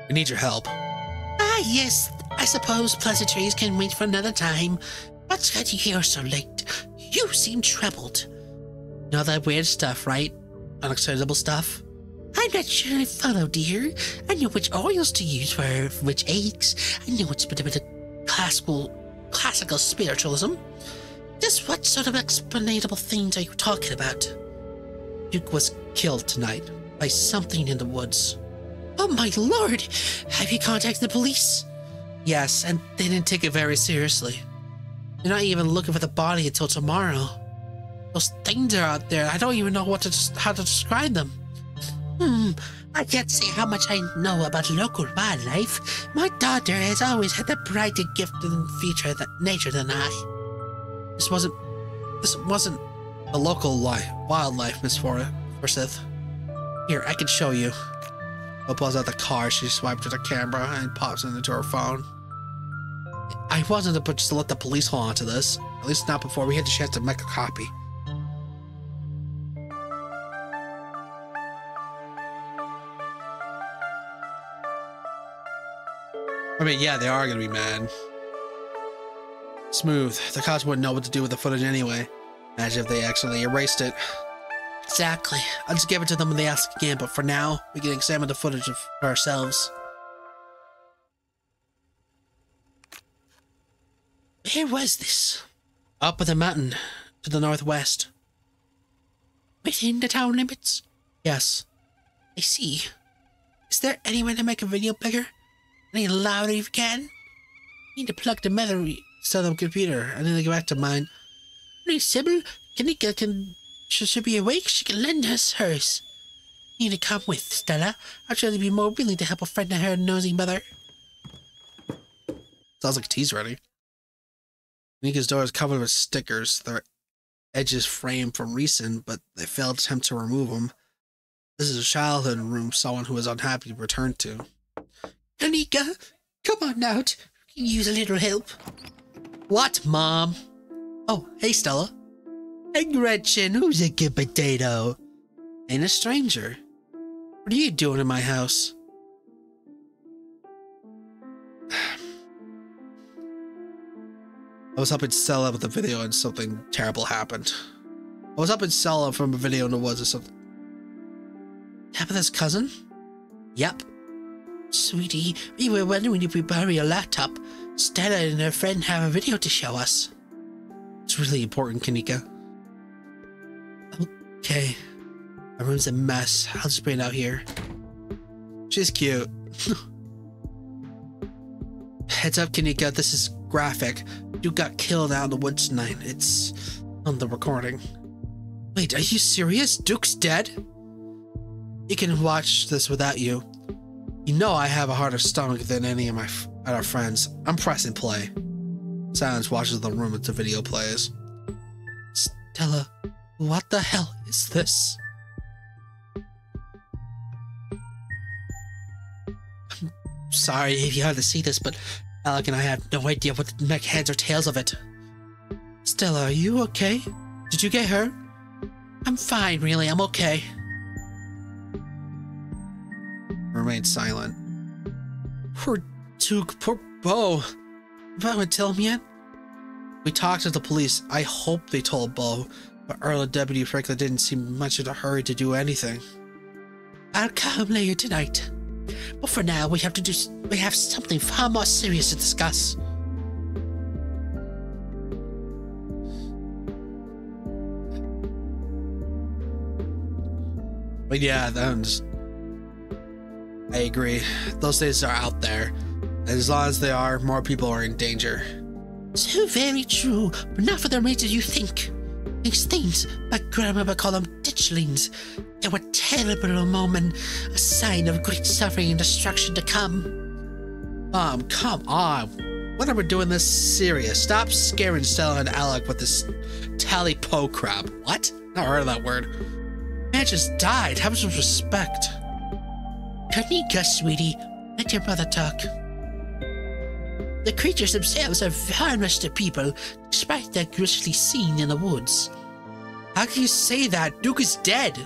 We need your help. Ah, yes. I suppose pleasantries can wait for another time. What's got you here so late? You seem troubled. You know that weird stuff, right? Unacceptable stuff? I'm not sure I follow, dear. I know which oils to use for which aches. I know it's a bit of classical spiritualism. Just what sort of explainable things are you talking about? Duke was killed tonight by something in the woods. Oh my lord! Have you contacted the police? Yes, and they didn't take it very seriously. They're not even looking for the body until tomorrow. Those things are out there. I don't even know how to describe them. I can't say how much I know about local wildlife. My daughter has always had a brighter gift in nature than I. This wasn't a local wildlife, Miss Forsyth. Here, I can show you. She pulls out the car, she swipes to the camera and pops it into her phone. I wasn't to let the police hold on to this. At least not before we had the chance to make a copy. I mean, yeah, they are gonna be mad. Smooth. The cops wouldn't know what to do with the footage anyway. Imagine if they accidentally erased it. Exactly. I'll just give it to them when they ask again, but for now, we can examine the footage for ourselves. Where was this? Up at the mountain, to the northwest. Within the town limits? Yes. I see. Is there any way to make a video bigger? Any louder if you can? I need to plug the battery. Still on the computer. I need to get back to mine. Hey, Sybil, should she be awake? She can lend us hers. You need to come with, Stella. I'd surely be more willing to help a friend of her nosy mother. Sounds like tea's ready. Nika's door is covered with stickers. Their edges framed from recent, but they failed to attempt to remove them. This is a childhood room someone who is unhappy returned to. Kanika, come on out. You can use a little help. What, Mom? Oh, hey, Stella. Hey, Gretchen, who's a good potato? Ain't a stranger. What are you doing in my house? I was helping Stella with the video and something terrible happened. I was helping Stella from a video in the woods or something. Tabitha's cousin? Yep. Sweetie, we were wondering if we borrow your laptop. Stella and her friend have a video to show us. It's really important, Kanika. Okay. My room's a mess. I'll just bring it out here. She's cute. Heads up, Kanika. This is graphic. Duke got killed out in the woods tonight. It's on the recording. Wait, are you serious? Duke's dead? You can watch this without you. You know I have a harder stomach than any of my other friends. I'm pressing play. Silence watches the room as the video plays. Stella, what the hell is this? I'm sorry if you had to see this, but Alec and I have no idea what to make heads or tails of it. Stella, are you okay? Did you get hurt? I'm fine, really. I'm okay. Remain silent. Poor Duke, poor Bo. Have I tell him yet? We talked to the police. I hope they told Bo, but Earl and Deputy Franklin didn't seem much in a hurry to do anything. I'll come later tonight. But for now, we have something far more serious to discuss. But yeah, I agree. Those days are out there. And as long as they are, more people are in danger. So very true, but not for the reason you think. These things, my grandmother called them ditchlings. They were terrible omen, a sign of great suffering and destruction to come. Mom, come on. When are we doing this serious? Stop scaring Stella and Alec with this tally-po crap. What? Not heard of that word. Man just died. Have some respect. Kanika, sweetie, let your brother talk. The creatures themselves are harmless to people, despite that grisly scene in the woods. How can you say that? Duke is dead.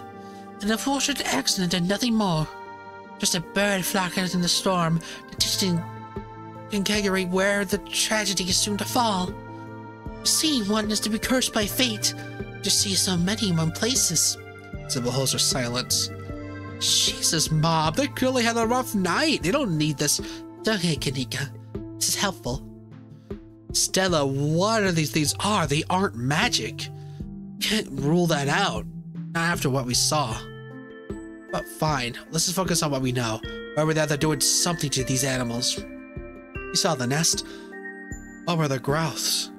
An unfortunate accident and nothing more. Just a bird flocking in the storm, the distant Kankagari where the tragedy is soon to fall. Seeing one is to be cursed by fate. Just see so many in one places. Sybil holds her silence. Jesus, Mom, they clearly had a rough night. They don't need this. Don't hate Kanika. This is helpful. Stella, what are these things are? They aren't magic. Can't rule that out. Not after what we saw. But fine, let's just focus on what we know. Whether they're doing something to these animals. You saw the nest? What were the growths?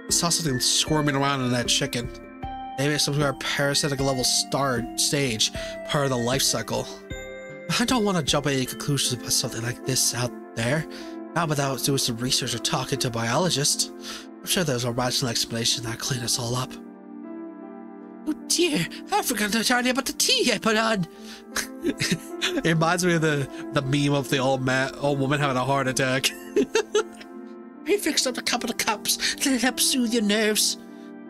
I saw something squirming around in that chicken. Maybe it's some sort of parasitic level stage, part of the life cycle. I don't want to jump at any conclusions about something like this out there. Not without doing some research or talking to a biologist. I'm sure there's a rational explanation that'll clean us all up. Oh dear, I forgot to tell you about the tea I put on. It reminds me of the meme of the old woman having a heart attack. I fixed up a couple of cups. Can it help soothe your nerves?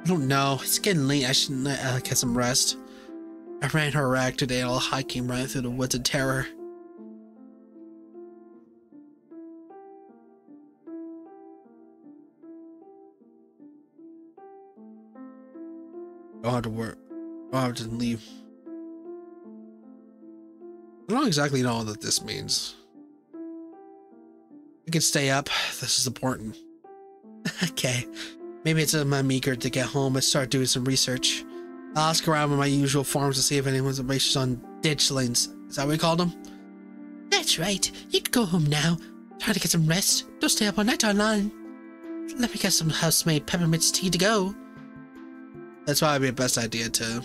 I don't know. It's getting late. I should get some rest. I ran her rag today all hiking right through the woods in terror. Don't have to work. Don't have to leave. I don't exactly know what this means. I can stay up. This is important. Okay. Maybe it's I'm eager to get home and start doing some research. I'll ask around with my usual forums to see if anyone's information on ditchlings. Is that what we called them? That's right. You can go home now. Try to get some rest. Don't stay up all night online. Let me get some house-made peppermint tea to go. That's probably the best idea too.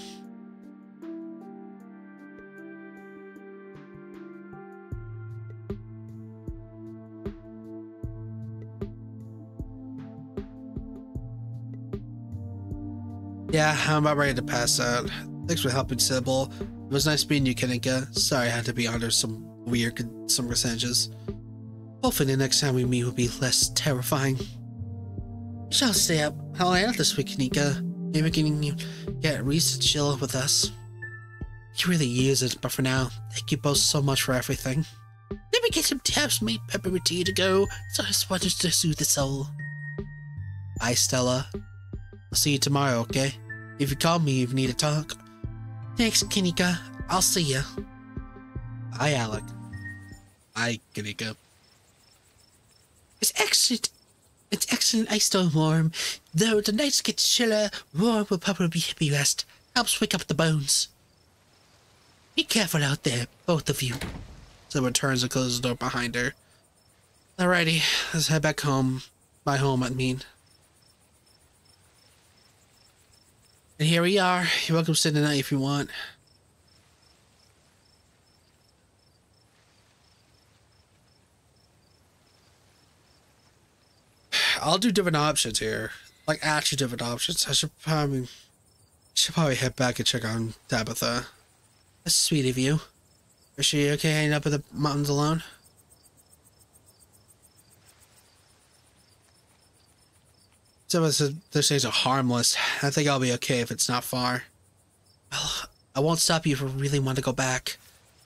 Yeah, I'm about ready to pass out. Thanks for helping, Sybil. It was nice meeting you, Kanika. Sorry I had to be under some weird circumstances. Hopefully the next time we meet will be less terrifying. You shall stay up all night this week, Kanika. Maybe we can get Reese to chill with us. You really use it, but for now, thank you both so much for everything. Let me get some taps made peppermint tea to go. It's always wanted to soothe the soul. Bye, Stella. I'll see you tomorrow, okay? If you call me if you need to talk. Thanks, Kanika. I'll see ya. Bye, Alec. Bye, Kanika. It's excellent ice and warm. Though the nights get chiller, warm will probably be hippie rest. Helps wake up the bones. Be careful out there, both of you. Someone turns and closes the door behind her. Alrighty, let's head back home. My home, I mean. And here we are. You're welcome to stay the night if you want. I'll do different options here. Like, actually different options. I should probably head back and check on Tabitha. That's sweet of you. Is she okay hanging up in the mountains alone? Someone said those things are harmless. I think I'll be okay if it's not far. Well, I won't stop you if you really want to go back.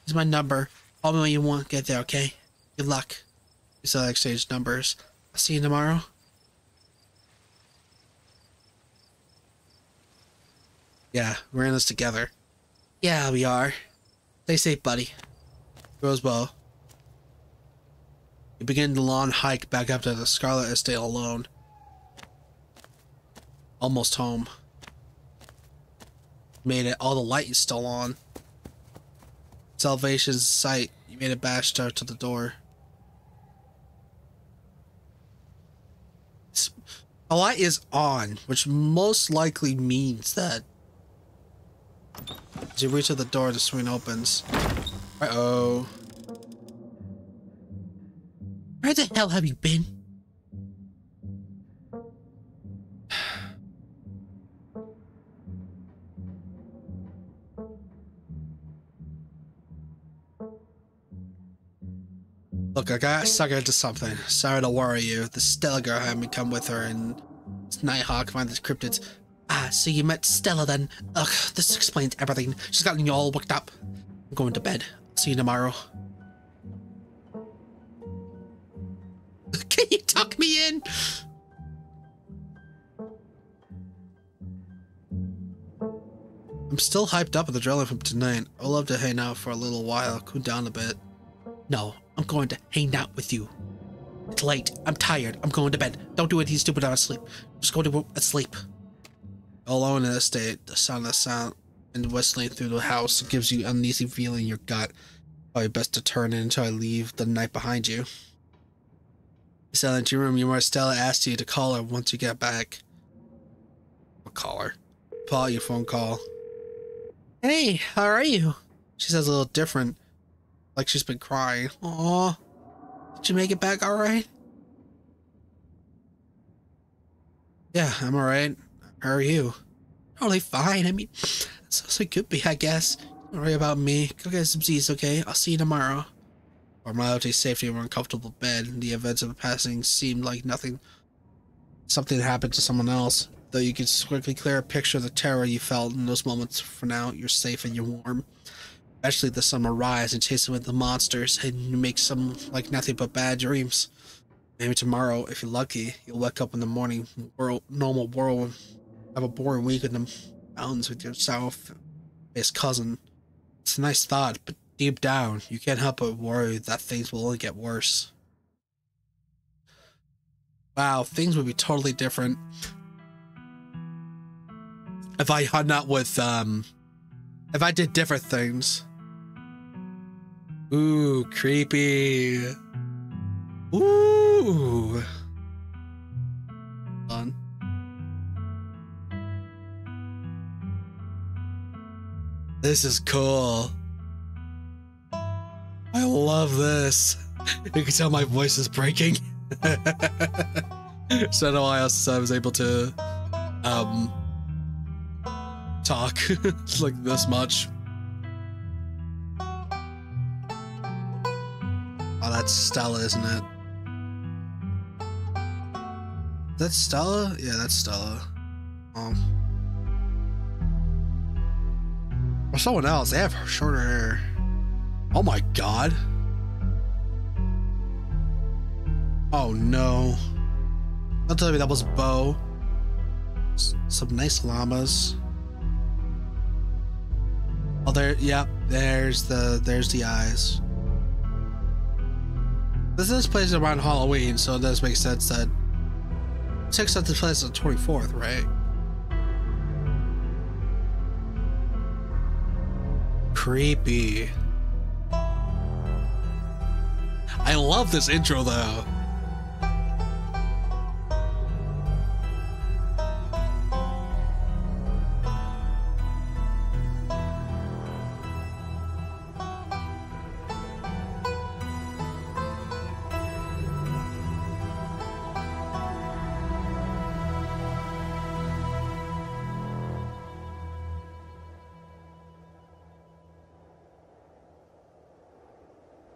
Here's my number. Call me when you want to get there, okay? Good luck. We still exchange numbers. I'll see you tomorrow. Yeah, we're in this together. Yeah, we are. Stay safe, buddy. Rosebow. You begin the long hike back up to the Scarlet Estate alone. Almost home. Made it. All the light is still on. Salvation's sight. You made it back to the door. The light is on, which most likely means that as you reach to the door, the swing opens. Uh-oh. Where the hell have you been? Look, I got sucked into something. Sorry to worry you. The Stella girl had me come with her, and Nighthawk find the cryptids. Ah, so you met Stella then. Ugh, this explains everything. She's gotten you all worked up. I'm going to bed. See you tomorrow. Can you tuck me in? I'm still hyped up with the adrenaline from tonight. I'd love to hang out for a little while, cool down a bit. No, I'm going to hang out with you. It's late. I'm tired. I'm going to bed. Don't do anything stupid on sleep. Just go to sleep. Alone in the estate, the sound and whistling through the house gives you an uneasy feeling in your gut. Probably best to turn in until I leave the night behind you. You settle into your room. Your mother Stella asks you to call her once you get back. I'll call her. Pull out your phone call. Hey, how are you? She says a little different, like she's been crying. Aw, did you make it back all right? Yeah, I'm all right. How are you? Totally fine. I mean, so it could be, I guess. Don't worry about me. Go get some Z's, okay? I'll see you tomorrow. For Miloti's safety in an uncomfortable bed, the events of the passing seemed like something happened to someone else. Though you could quickly clear a picture of the terror you felt in those moments. For now, you're safe and you're warm. Eventually, the sun will rise and chase away the monsters, and you make some like nothing but bad dreams. Maybe tomorrow, if you're lucky, you'll wake up in the morning, normal world, have a boring week in the mountains with your sour-faced cousin. It's a nice thought, but deep down, you can't help but worry that things will only get worse. Wow, things would be totally different if I hung out with, if I did different things. Ooh, creepy. Ooh. Fun. This is cool. I love this. You can tell my voice is breaking. So no, I was able to talk like this much. Oh, that's Stella, isn't it? That's Stella? Yeah, that's Stella. Or someone else. They have shorter hair. Oh my god. Oh no. Don't tell me that was Bo. Some nice llamas. Oh, there. Yep. There's the eyes. This plays around Halloween, so it does make sense that it takes up the place on the 24th, right? Creepy. I love this intro though.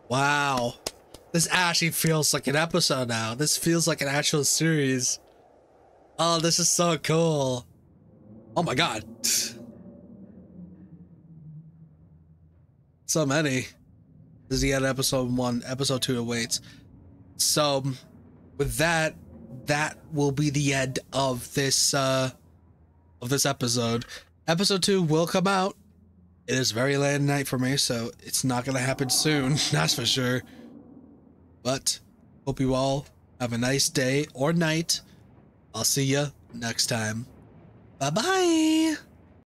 Wow. This actually feels like an episode now. This feels like an actual series. Oh, this is so cool. Oh my god. So many. This is the end of episode 1. Episode 2 awaits. So, with that will be the end of this episode. Episode 2 will come out. It is very late at night for me, so it's not gonna happen soon, that's for sure. But hope you all have a nice day or night. I'll see you next time. Bye-bye.